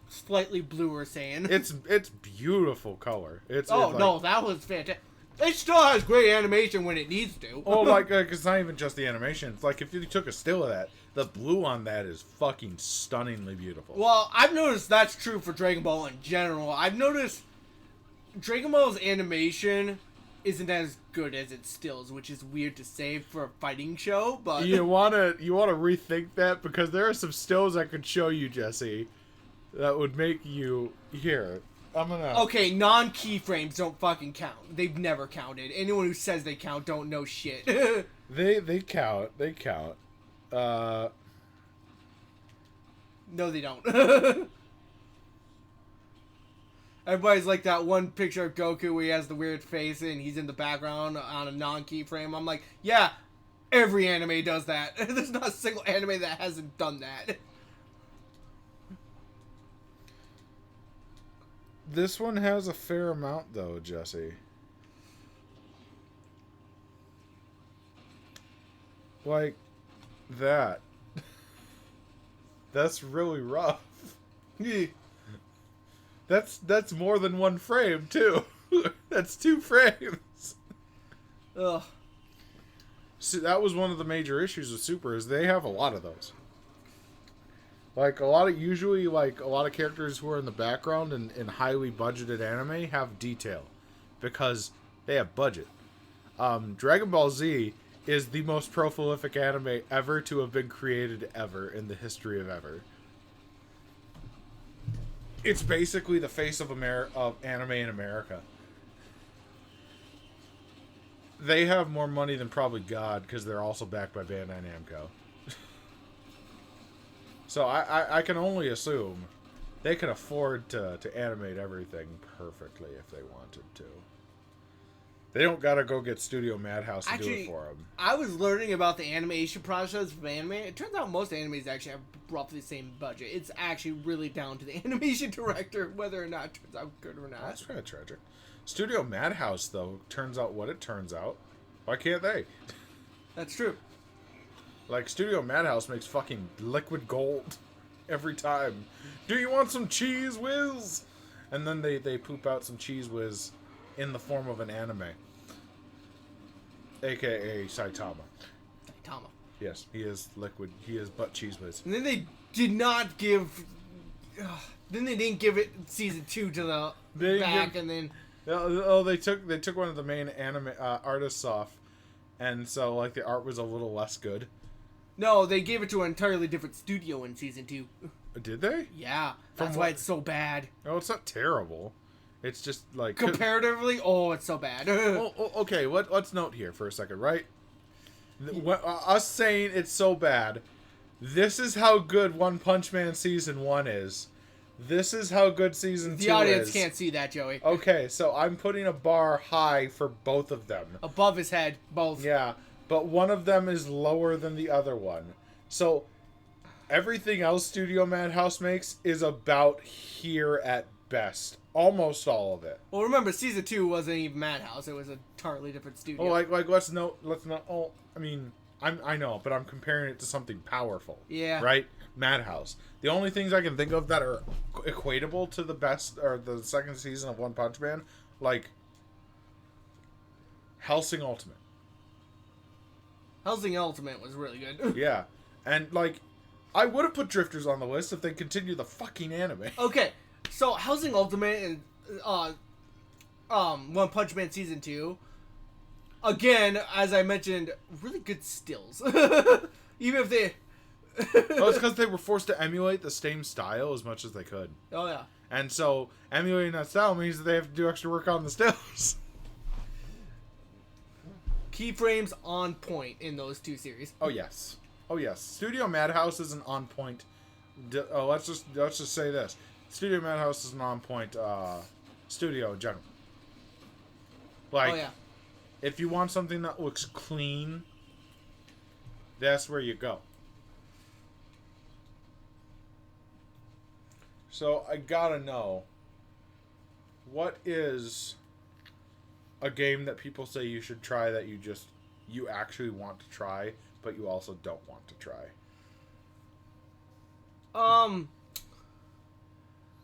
[SPEAKER 1] Slightly bluer Saiyan.
[SPEAKER 2] It's beautiful color.
[SPEAKER 1] No, that was fantastic. It still has great animation when it needs to.
[SPEAKER 2] Oh, like, it's not even just the animation. It's like if you took a still of that, the blue on that is fucking stunningly beautiful.
[SPEAKER 1] Well, I've noticed that's true for Dragon Ball in general. I've noticed Dragon Ball's animation isn't as good as its stills, which is weird to say for a fighting show, but...
[SPEAKER 2] You wanna rethink that? Because there are some stills I could show you, Jesse, that would make you... Here, I'm gonna...
[SPEAKER 1] Okay, non-keyframes don't fucking count. They've never counted. Anyone who says they count don't know shit.
[SPEAKER 2] They count. They count.
[SPEAKER 1] No, they don't. Everybody's like that one picture of Goku where he has the weird face and he's in the background on a non-keyframe. I'm like, yeah, every anime does that. There's not a single anime that hasn't done that.
[SPEAKER 2] This one has a fair amount, though, Jesse. Like, that. That's really rough. That's more than one frame, too. That's 2 frames.
[SPEAKER 1] Ugh.
[SPEAKER 2] See, that was one of the major issues with Super, is they have a lot of those. Like, a lot of characters who are in the background in highly budgeted anime have detail. Because they have budget. Dragon Ball Z is the most prolific anime ever to have been created ever in the history of ever. It's basically the face of anime in America. They have more money than probably God, because they're also backed by Bandai Namco. So I can only assume they can afford to animate everything perfectly if they wanted to. They don't gotta go get Studio Madhouse to do
[SPEAKER 1] Actually,
[SPEAKER 2] it for them.
[SPEAKER 1] I was learning about the animation process of anime. It turns out most animes actually have roughly the same budget. It's actually really down to the animation director whether or not it turns out good or not.
[SPEAKER 2] That's kind of tragic. Studio Madhouse, though, turns out what it turns out. Why can't they?
[SPEAKER 1] That's true.
[SPEAKER 2] Like, Studio Madhouse makes fucking liquid gold every time. Do you want some cheese whiz? And then they poop out some cheese whiz in the form of an anime. A.K.A. Saitama.
[SPEAKER 1] Saitama.
[SPEAKER 2] Yes, he is liquid. He is butt cheese whiz.
[SPEAKER 1] And then they did not give... then they didn't give it season 2 to the back, and then...
[SPEAKER 2] Oh, they took one of the main anime artists off, and so, like, the art was a little less good.
[SPEAKER 1] No, they gave it to an entirely different studio in season 2.
[SPEAKER 2] Did they?
[SPEAKER 1] Yeah, that's why it's so bad.
[SPEAKER 2] Oh, it's not terrible. It's just like
[SPEAKER 1] comparatively, it's so bad.
[SPEAKER 2] Okay, let's note here for a second, right? Us saying it's so bad. This is how good One Punch Man season 1 is. This is how good season 2 is.
[SPEAKER 1] The audience can't see that, Joey.
[SPEAKER 2] Okay, so I'm putting a bar high for both of them.
[SPEAKER 1] Above his head, both.
[SPEAKER 2] Yeah, but one of them is lower than the other one. So everything else Studio Madhouse makes is about here at best. Almost all of it.
[SPEAKER 1] Well, remember, season 2 wasn't even Madhouse. It was a entirely different studio.
[SPEAKER 2] Oh, like let's not. Oh, I mean, I know, but I'm comparing it to something powerful.
[SPEAKER 1] Yeah.
[SPEAKER 2] Right? Madhouse. The only things I can think of that are equatable to the best or the second season of One Punch Man, like Hellsing Ultimate.
[SPEAKER 1] Hellsing Ultimate was really good.
[SPEAKER 2] Yeah, and like, I would have put Drifters on the list if they continued the fucking anime.
[SPEAKER 1] Okay, so Hellsing Ultimate and One Punch Man season 2. Again, as I mentioned, really good stills. Even if they...
[SPEAKER 2] Well, it's because they were forced to emulate the same style as much as they could.
[SPEAKER 1] Oh, yeah.
[SPEAKER 2] And so, emulating that style means that they have to do extra work on the stills.
[SPEAKER 1] Keyframes on point in those two series.
[SPEAKER 2] Oh, yes. Oh, yes. Studio Madhouse is an on point... let's just say this. Studio Madhouse is an on point studio in general. Like,
[SPEAKER 1] oh, yeah.
[SPEAKER 2] If you want something that looks clean, that's where you go. So I gotta know, what is a game that people say you should try that you actually want to try, but you also don't want to try?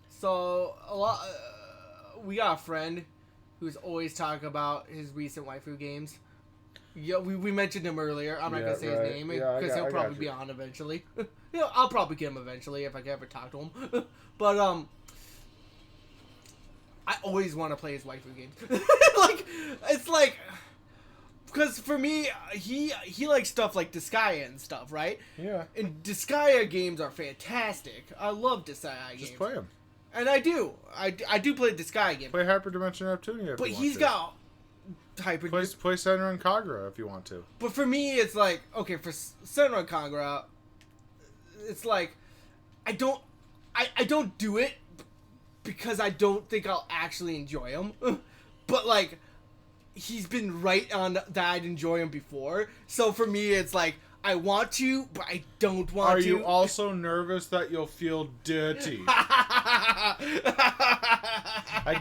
[SPEAKER 1] So we got a friend who's always talking about his recent waifu games. Yeah, we mentioned him earlier. I'm not gonna say his name because he'll probably be on eventually. I'll probably get him eventually if I can ever talk to him. But I always want to play his waifu games. It's like, because for me, he likes stuff like Disgaea and stuff, right?
[SPEAKER 2] Yeah.
[SPEAKER 1] And Disgaea games are fantastic. I love Disgaea games.
[SPEAKER 2] Just play them.
[SPEAKER 1] And I do. I do play Disgaea games.
[SPEAKER 2] Play Hyperdimension Neptunia if
[SPEAKER 1] but
[SPEAKER 2] you want
[SPEAKER 1] he's
[SPEAKER 2] to.
[SPEAKER 1] got Hyper.
[SPEAKER 2] Play Senran Kagura if you want to.
[SPEAKER 1] But for me, it's like, okay, for Senran Kagura, it's like, I don't do it because I don't think I'll actually enjoy him. But like, he's been right on that I'd enjoy him before. So for me, it's like, I want to, but I don't want to.
[SPEAKER 2] Are you also nervous that you'll feel dirty? I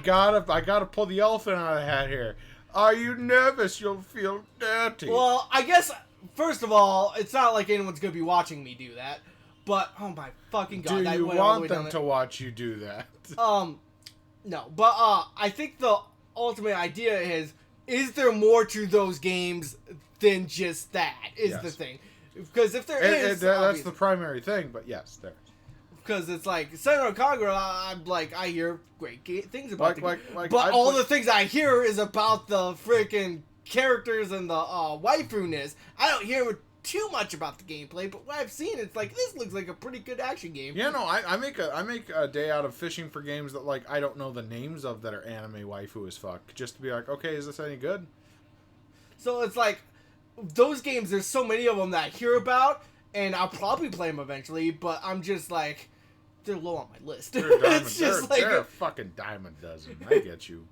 [SPEAKER 2] gotta pull the elephant out of the hat here. Are you nervous you'll feel dirty?
[SPEAKER 1] Well, I guess, first of all, it's not like anyone's gonna be watching me do that. But, oh my fucking god.
[SPEAKER 2] Do you want them to watch you do that?
[SPEAKER 1] No. But, I think the ultimate idea is there more to those games than just that, is the thing. Because if there is...
[SPEAKER 2] that's the primary thing, but yes, there is.
[SPEAKER 1] Because it's like, Senran Kagura, I'm like, I hear great things about the game. But the things I hear is about the freaking characters and the waifu-ness. I don't hear too much about the gameplay, but what I've seen, it's like, this looks like a pretty good action game.
[SPEAKER 2] Yeah, no, I make a day out of fishing for games that, like, I don't know the names of that are anime waifu as fuck. Just to be like, okay, is this any good?
[SPEAKER 1] So it's like, those games, there's so many of them that I hear about, and I'll probably play them eventually, but I'm just like, they're low on my list.
[SPEAKER 2] They're a
[SPEAKER 1] It's just
[SPEAKER 2] they're a fucking dime a dozen. I get you.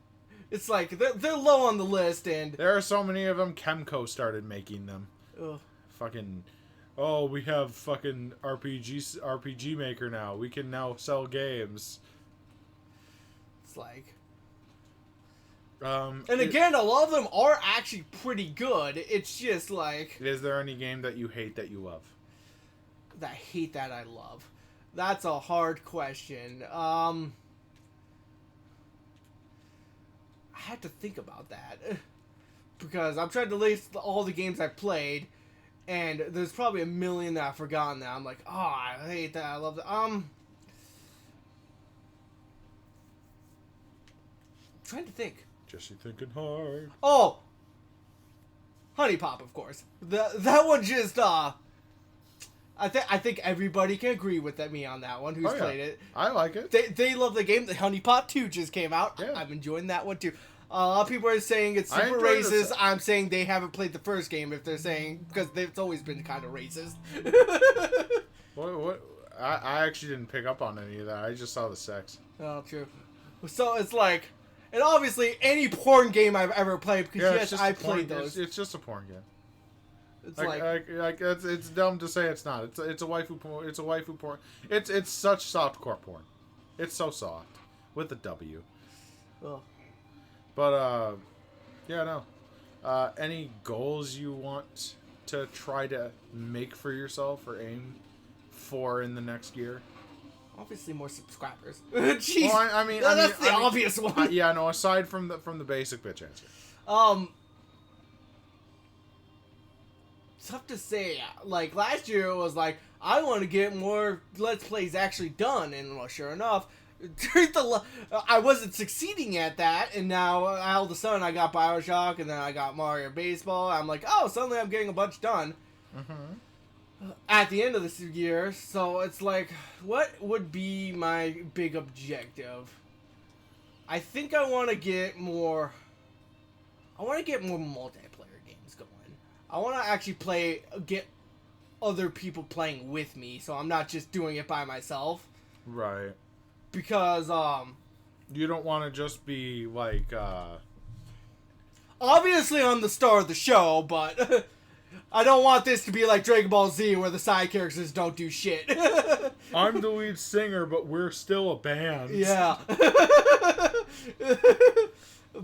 [SPEAKER 1] It's like they're low on the list, and
[SPEAKER 2] there are so many of them. Chemco started making them.
[SPEAKER 1] ugh.
[SPEAKER 2] Fucking, oh, we have fucking RPG Maker now. We can now sell games.
[SPEAKER 1] It's like.
[SPEAKER 2] And
[SPEAKER 1] again, a lot of them are actually pretty good. It's just like...
[SPEAKER 2] Is there any game that you hate that you love?
[SPEAKER 1] I hate that I love. That's a hard question. I had to think about that. Because I'm trying to list all the games I've played, and there's probably a million that I've forgotten that I'm like, oh, I hate that, I love that. Trying to think.
[SPEAKER 2] Jesse thinking hard.
[SPEAKER 1] Oh! Honey Pop, of course. That one just, I think everybody can agree with me on that one who's played it.
[SPEAKER 2] I like it.
[SPEAKER 1] They love the game. The Honey Pot 2 just came out.
[SPEAKER 2] Yeah.
[SPEAKER 1] I'm enjoying that one too. A lot of people are saying it's super racist. I'm saying they haven't played the first game if they're saying, because it's always been kind of racist.
[SPEAKER 2] What? I actually didn't pick up on any of that. I just saw the sex.
[SPEAKER 1] Oh, true. So it's like, and obviously any porn game I've ever played, because yes, I played those.
[SPEAKER 2] It's just a porn game.
[SPEAKER 1] It's
[SPEAKER 2] it's dumb to say it's not. It's a waifu porn. It's a waifu porn. It's such softcore porn. It's so soft with a W.
[SPEAKER 1] Ugh.
[SPEAKER 2] But yeah, no. Any goals you want to try to make for yourself or aim for in the next year?
[SPEAKER 1] Obviously, more subscribers. Jeez,
[SPEAKER 2] well, I mean,
[SPEAKER 1] that's the obvious one.
[SPEAKER 2] Yeah, no. Aside from the basic bitch answer.
[SPEAKER 1] Tough to say. Like last year, it was like I want to get more Let's Plays actually done, and well, sure enough, I wasn't succeeding at that, and now all of a sudden I got Bioshock, and then I got Mario Baseball. I'm like, oh, suddenly I'm getting a bunch done. At the end of this year, so it's like, what would be my big objective? I think I want to get more. I want to get more multiplayer games going. I want to actually get other people playing with me, so I'm not just doing it by myself.
[SPEAKER 2] Right.
[SPEAKER 1] Because
[SPEAKER 2] you don't want to just be like
[SPEAKER 1] obviously I'm the star of the show, but I don't want this to be like Dragon Ball Z where the side characters don't do shit.
[SPEAKER 2] I'm the lead singer, but we're still a band.
[SPEAKER 1] Yeah.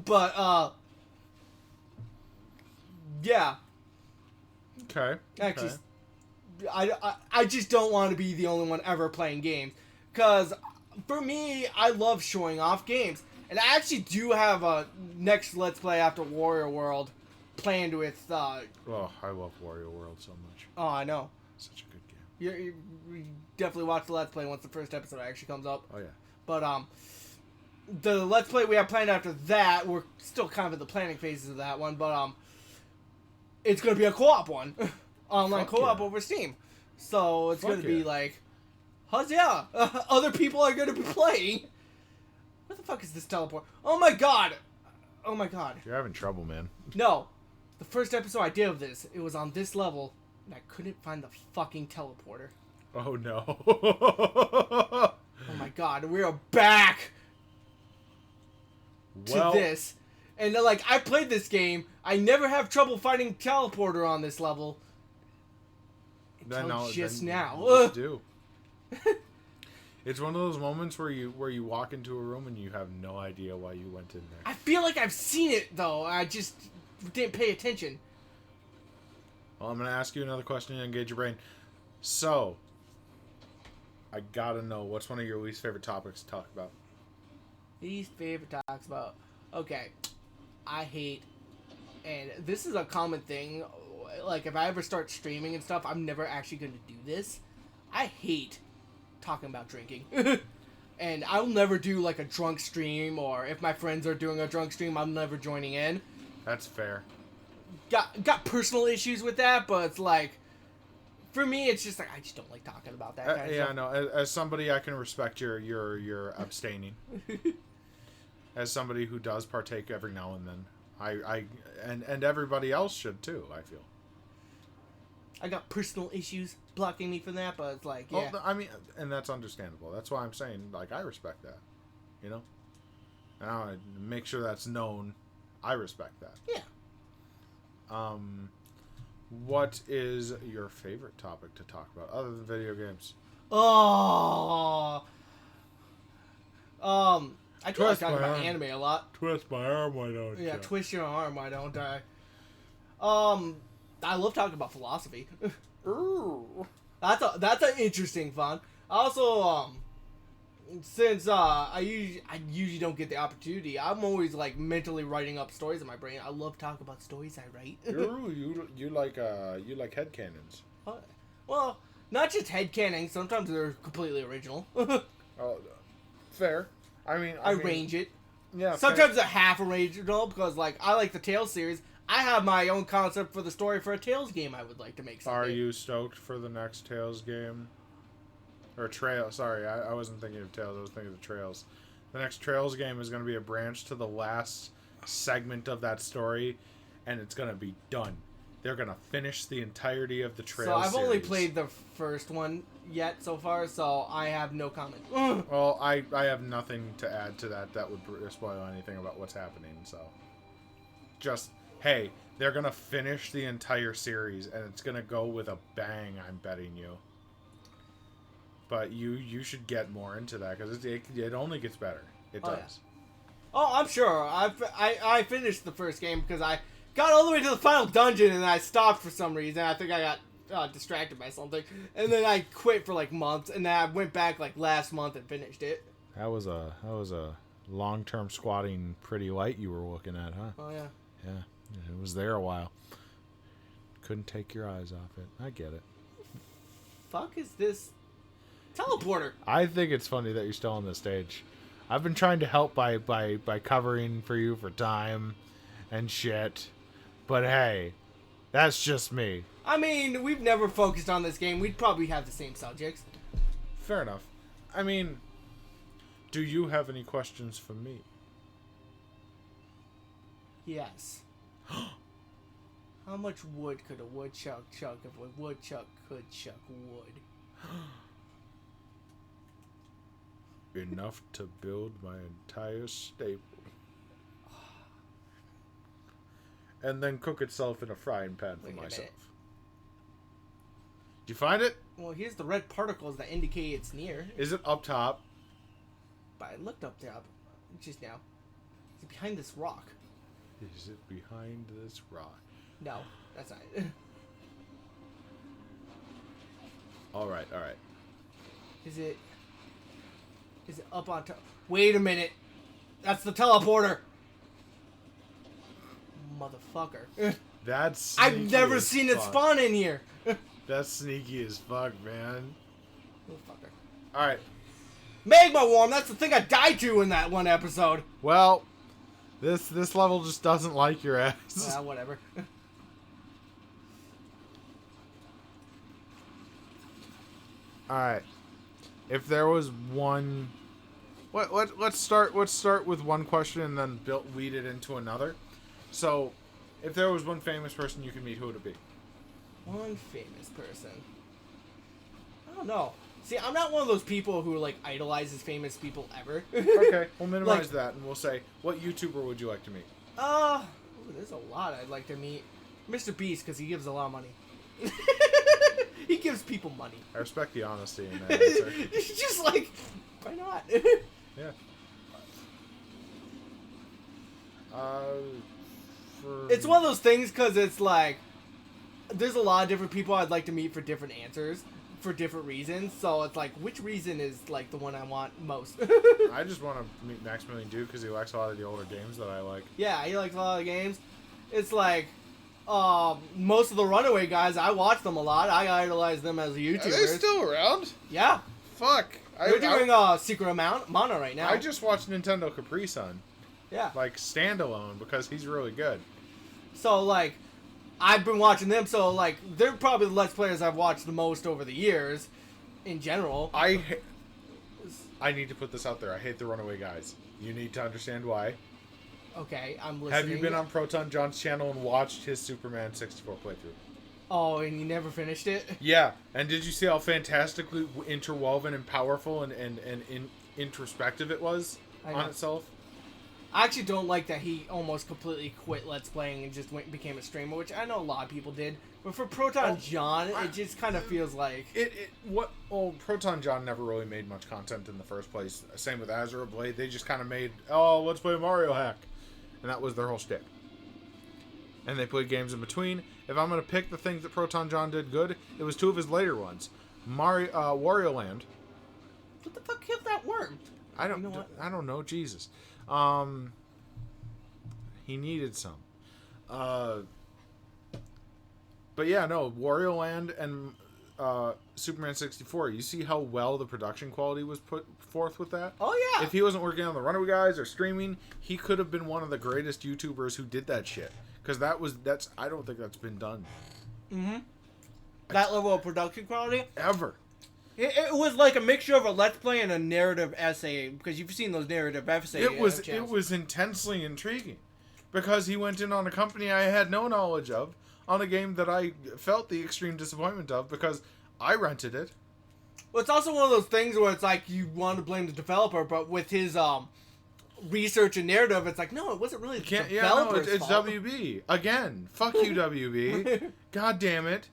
[SPEAKER 1] But yeah.
[SPEAKER 2] Okay.
[SPEAKER 1] Actually, I just don't want to be the only one ever playing games, because for me, I love showing off games, and I actually do have a next Let's Play after Warrior World planned with. Oh,
[SPEAKER 2] I love Warrior World so much.
[SPEAKER 1] Oh, I know.
[SPEAKER 2] Such a good game.
[SPEAKER 1] You definitely watch the Let's Play once the first episode actually comes up.
[SPEAKER 2] Oh yeah.
[SPEAKER 1] But the Let's Play we have planned after that, we're still kind of in the planning phases of that one, but it's gonna be a co-op one, online co-op over Steam. So it's gonna be like. How's yeah? Other people are going to be playing. What the fuck is this teleport? Oh my god! Oh my god.
[SPEAKER 2] You're having trouble, man.
[SPEAKER 1] No. The first episode I did of this, it was on this level, and I couldn't find the fucking teleporter.
[SPEAKER 2] Oh no.
[SPEAKER 1] Oh my god, we are back to this. And like, I played this game, I never have trouble finding teleporter on this level. Until just now.
[SPEAKER 2] You do. It's one of those moments where you walk into a room and you have no idea why you went in there.
[SPEAKER 1] I feel like I've seen it though. I just didn't pay attention.
[SPEAKER 2] Well, I'm gonna ask you another question and engage your brain. So, I gotta know, what's one of your least favorite topics to talk about?
[SPEAKER 1] Least favorite talks about. Okay, I hate, and this is a common thing. Like if I ever start streaming and stuff, I'm never actually gonna do this. I hate talking about drinking. And I'll never do like a drunk stream, or if my friends are doing a drunk stream, I'm never joining in.
[SPEAKER 2] That's fair.
[SPEAKER 1] Got personal issues with that, but it's like, for me, it's just like I just don't like talking about that kind of stuff.
[SPEAKER 2] Yeah, no. As somebody, I can respect your abstaining. As somebody who does partake every now and then, and everybody else should too, I feel.
[SPEAKER 1] I got personal issues blocking me from that, but it's like, yeah.
[SPEAKER 2] Well, I mean, and that's understandable. That's why I'm saying, like, I respect that. You know? Now, make sure that's known. I respect that.
[SPEAKER 1] Yeah.
[SPEAKER 2] What is your favorite topic to talk about other than video games?
[SPEAKER 1] Oh. I do like
[SPEAKER 2] Twist
[SPEAKER 1] talking
[SPEAKER 2] my
[SPEAKER 1] about
[SPEAKER 2] arm.
[SPEAKER 1] anime a lot.
[SPEAKER 2] Twist my arm, why don't
[SPEAKER 1] Yeah,
[SPEAKER 2] you?
[SPEAKER 1] twist your arm, why don't I? I love talking about philosophy.
[SPEAKER 2] Ooh.
[SPEAKER 1] That's an interesting fun. Also, since I usually don't get the opportunity, I'm always like mentally writing up stories in my brain. I love talking about stories I write.
[SPEAKER 2] Ooh, you like headcanons.
[SPEAKER 1] Well, not just headcanon. Sometimes they're completely original.
[SPEAKER 2] Oh, fair. I mean,
[SPEAKER 1] Arrange it.
[SPEAKER 2] Yeah.
[SPEAKER 1] Sometimes they're half original because, like, I like the Tales series. I have my own concept for the story for a Tales game I would like to make someday.
[SPEAKER 2] Are you stoked for the next Tales game? Or Trail? Sorry, I wasn't thinking of Tales. I was thinking of Trails. The next Trails game is going to be a branch to the last segment of that story, and it's going to be done. They're going to finish the entirety of the Trails
[SPEAKER 1] So I've only
[SPEAKER 2] series.
[SPEAKER 1] played the first one yet so far, so I have no comment.
[SPEAKER 2] Well, I have nothing to add to that would spoil anything about what's happening, so. Just, hey, they're going to finish the entire series, and it's going to go with a bang, I'm betting you. But you should get more into that, because it only gets better. It does.
[SPEAKER 1] Yeah. Oh, I'm sure. I finished the first game because I got all the way to the final dungeon and I stopped for some reason. I think I got distracted by something, and then I quit for like months, and then I went back like last month and finished it.
[SPEAKER 2] That was a long-term squatting pretty light you were looking at, huh?
[SPEAKER 1] Oh yeah.
[SPEAKER 2] Yeah, it was there a while. Couldn't take your eyes off it. I get it.
[SPEAKER 1] Fuck is this teleporter?
[SPEAKER 2] I think it's funny that you're still on the stage. I've been trying to help by covering for you for time and shit. But hey, that's just me.
[SPEAKER 1] I mean, we've never focused on this game. We'd probably have the same subjects.
[SPEAKER 2] Fair enough. I mean, do you have any questions for me?
[SPEAKER 1] Yes. How much wood could a woodchuck chuck if a woodchuck could chuck wood?
[SPEAKER 2] Enough to build my entire stable. And then cook itself in a frying pan for
[SPEAKER 1] Wait a
[SPEAKER 2] myself.
[SPEAKER 1] minute.
[SPEAKER 2] Did you find it?
[SPEAKER 1] Well, here's the red particles that indicate it's near.
[SPEAKER 2] Is it up top?
[SPEAKER 1] But I looked up there just now. Is it behind this rock?
[SPEAKER 2] Is it behind this rock?
[SPEAKER 1] No, that's not it.
[SPEAKER 2] Alright.
[SPEAKER 1] Is it up on top? Wait a minute. That's the teleporter. Motherfucker.
[SPEAKER 2] That's sneaky
[SPEAKER 1] I've never
[SPEAKER 2] as
[SPEAKER 1] seen it
[SPEAKER 2] fuck.
[SPEAKER 1] spawn in here.
[SPEAKER 2] That's sneaky as fuck, man.
[SPEAKER 1] Motherfucker.
[SPEAKER 2] Alright.
[SPEAKER 1] Magma worm, that's the thing I died to in that one episode.
[SPEAKER 2] Well, this level just doesn't like your ass.
[SPEAKER 1] Whatever.
[SPEAKER 2] Alright. If there was one... Let's start with one question and then lead it into another. So, if there was one famous person you could meet, who would it be?
[SPEAKER 1] One famous person. I don't know. See, I'm not one of those people who, like, idolizes famous people ever.
[SPEAKER 2] Okay, we'll minimize
[SPEAKER 1] Like-
[SPEAKER 2] that and we'll say, what YouTuber would you like to meet?
[SPEAKER 1] There's a lot I'd like to meet. Mr. Beast, because he gives a lot of money. He gives people money.
[SPEAKER 2] I respect the honesty in that answer.
[SPEAKER 1] It's just like, why not?
[SPEAKER 2] Yeah.
[SPEAKER 1] It's one of those things because it's like, there's a lot of different people I'd like to meet for different answers, for different reasons. So it's like, which reason is like the one I want most?
[SPEAKER 2] I just want to meet Maximilian Duke because he likes a lot of the older games that I like.
[SPEAKER 1] Yeah, he likes a lot of games. It's like, most of the Runaway guys, I watch them a lot. I idolize them as YouTubers.
[SPEAKER 2] Are they still around?
[SPEAKER 1] Yeah.
[SPEAKER 2] Fuck.
[SPEAKER 1] They're doing Secret Mana right now.
[SPEAKER 2] I just watched Nintendo Capri Sun,
[SPEAKER 1] Yeah.
[SPEAKER 2] like standalone, because he's really good.
[SPEAKER 1] So, like, I've been watching them, so, like, they're probably the Let's Players I've watched the most over the years, in general.
[SPEAKER 2] I need to put this out there. I hate the Runaway guys. You need to understand why.
[SPEAKER 1] Okay, I'm listening.
[SPEAKER 2] Have you been on Proton John's channel and watched his Superman 64 playthrough?
[SPEAKER 1] Oh, and you never finished it?
[SPEAKER 2] Yeah, and did you see how fantastically interwoven and powerful and introspective it was
[SPEAKER 1] I know.
[SPEAKER 2] on itself?
[SPEAKER 1] I actually don't like that he almost completely quit Let's Playing and just became a streamer, which I know a lot of people did. But for Proton John, it just kind of feels like...
[SPEAKER 2] Proton John never really made much content in the first place. Same with Azure Blade. They just kind of made, oh, let's play Mario Hack. And that was their whole shtick. And they played games in between. If I'm going to pick the things that Proton John did good, it was 2 of his later ones. Wario Land.
[SPEAKER 1] What the fuck killed that worm?
[SPEAKER 2] I don't know, Jesus. He needed some. But yeah, no, Wario Land and Superman 64. You see how well the production quality was put forth with that?
[SPEAKER 1] Oh yeah.
[SPEAKER 2] If he wasn't working on the Runaway Guys or streaming, he could have been one of the greatest YouTubers who did that shit. Because that's I don't think that's been done.
[SPEAKER 1] Mm-hmm. That level of production quality?
[SPEAKER 2] Ever.
[SPEAKER 1] It was like a mixture of a Let's Play and a narrative essay, because you've seen those narrative essays.
[SPEAKER 2] It was intensely intriguing. Because he went in on a company I had no knowledge of, on a game that I felt the extreme disappointment of, because I rented it.
[SPEAKER 1] Well, it's also one of those things where it's like you want to blame the developer, but with his research and narrative, it's like, no, it wasn't really the developer's
[SPEAKER 2] it's
[SPEAKER 1] fault.
[SPEAKER 2] WB. Again, fuck you, WB. God damn it.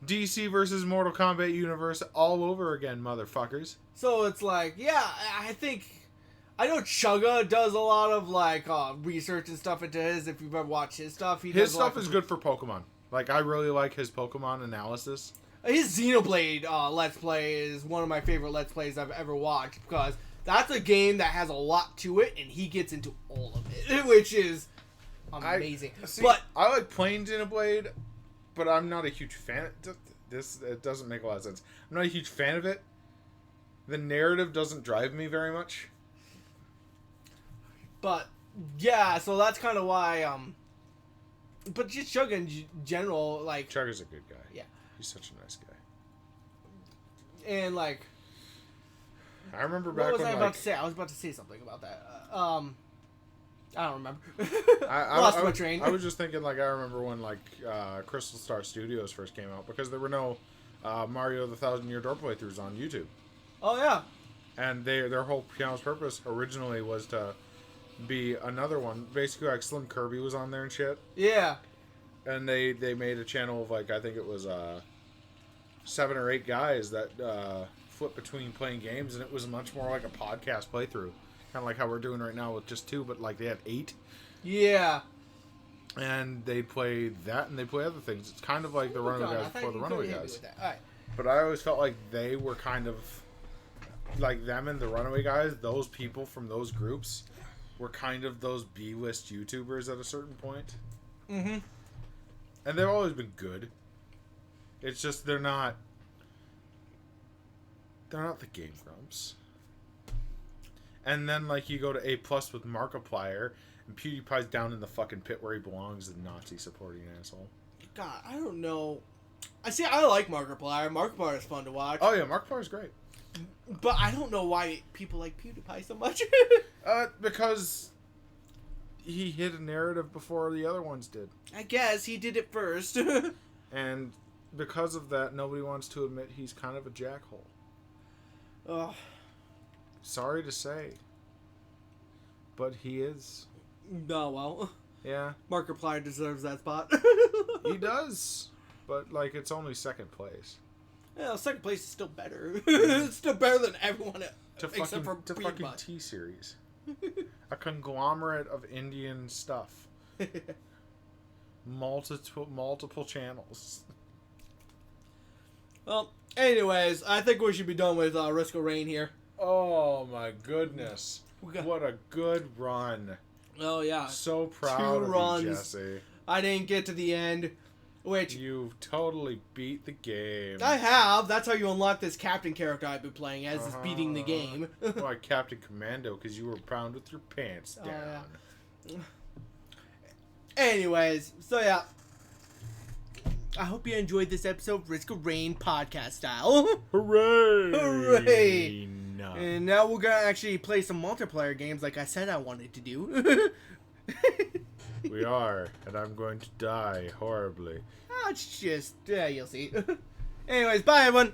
[SPEAKER 2] DC versus Mortal Kombat universe all over again, motherfuckers.
[SPEAKER 1] So it's like, yeah, I know Chugga does a lot of like research and stuff into his. If you've ever watched his stuff,
[SPEAKER 2] his stuff is good for Pokemon. Like, I really like his Pokemon analysis.
[SPEAKER 1] His Xenoblade Let's Play is one of my favorite Let's Plays I've ever watched, because that's a game that has a lot to it, and he gets into all of it, which is amazing.
[SPEAKER 2] I like playing Xenoblade, but I'm not a huge fan. It doesn't make a lot of sense. I'm not a huge fan of it. The narrative doesn't drive me very much.
[SPEAKER 1] But yeah, so that's kind of why. But just Chugga in general, like
[SPEAKER 2] Chugga's a good guy.
[SPEAKER 1] Yeah,
[SPEAKER 2] he's such a nice guy.
[SPEAKER 1] And like,
[SPEAKER 2] I remember back
[SPEAKER 1] what was
[SPEAKER 2] when
[SPEAKER 1] I about to say? I was about to say something about that. I don't remember.
[SPEAKER 2] I
[SPEAKER 1] Lost my train.
[SPEAKER 2] I was just thinking, like, I remember when, like, Crystal Star Studios first came out, because there were no Mario the Thousand Year Door playthroughs on YouTube.
[SPEAKER 1] Oh, yeah.
[SPEAKER 2] And their whole channel's purpose originally was to be another one. Basically, like, Slim Kirby was on there and shit.
[SPEAKER 1] Yeah.
[SPEAKER 2] And they made a channel of, like, I think it was 7 or 8 guys that flipped between playing games, and it was much more like a podcast playthrough. Kind of like how we're doing right now with just 2, but like they had 8.
[SPEAKER 1] Yeah.
[SPEAKER 2] And they play that, and they play other things. It's kind of like the Runaway Guys before the Runaway Guys.
[SPEAKER 1] All right.
[SPEAKER 2] But I always felt like they were kind of like them and the Runaway Guys. Those people from those groups were kind of those B-list YouTubers at a certain point.
[SPEAKER 1] Mm-hmm.
[SPEAKER 2] And they've always been good. It's just they're not the Game Grumps. And then, like, you go to A+ with Markiplier, and PewDiePie's down in the fucking pit where he belongs, the Nazi-supporting asshole.
[SPEAKER 1] God, I don't know. I like Markiplier. Markiplier is fun to watch.
[SPEAKER 2] Oh, yeah, Markiplier's great.
[SPEAKER 1] But I don't know why people like PewDiePie so much.
[SPEAKER 2] Because he hit a narrative before the other ones did.
[SPEAKER 1] I guess he did it first.
[SPEAKER 2] And because of that, nobody wants to admit he's kind of a jackhole.
[SPEAKER 1] Ugh.
[SPEAKER 2] Sorry to say. But he is.
[SPEAKER 1] Oh, well.
[SPEAKER 2] Yeah.
[SPEAKER 1] Markiplier deserves that spot.
[SPEAKER 2] He does. But, like, it's only second place.
[SPEAKER 1] Yeah, second place is still better. It's still better than everyone else. Except for
[SPEAKER 2] fucking T-Series. A conglomerate of Indian stuff. Multiple channels.
[SPEAKER 1] Well, anyways, I think we should be done with Risk of Rain here.
[SPEAKER 2] Oh my goodness. What a good run.
[SPEAKER 1] Oh yeah.
[SPEAKER 2] So proud of you, Jesse.
[SPEAKER 1] I didn't get to the end, which...
[SPEAKER 2] You've totally beat the game.
[SPEAKER 1] I have. That's how you unlock this captain character I've been playing as, is beating the game.
[SPEAKER 2] Well, Captain Commando, because you were bound with your pants down.
[SPEAKER 1] Yeah. Anyways, so yeah. I hope you enjoyed this episode of Risk of Rain podcast style.
[SPEAKER 2] Hooray!
[SPEAKER 1] Hooray!
[SPEAKER 2] No.
[SPEAKER 1] And now we're gonna actually play some multiplayer games like I said I wanted to do.
[SPEAKER 2] We are, and I'm going to die horribly.
[SPEAKER 1] It's just, you'll see. Anyways, bye everyone!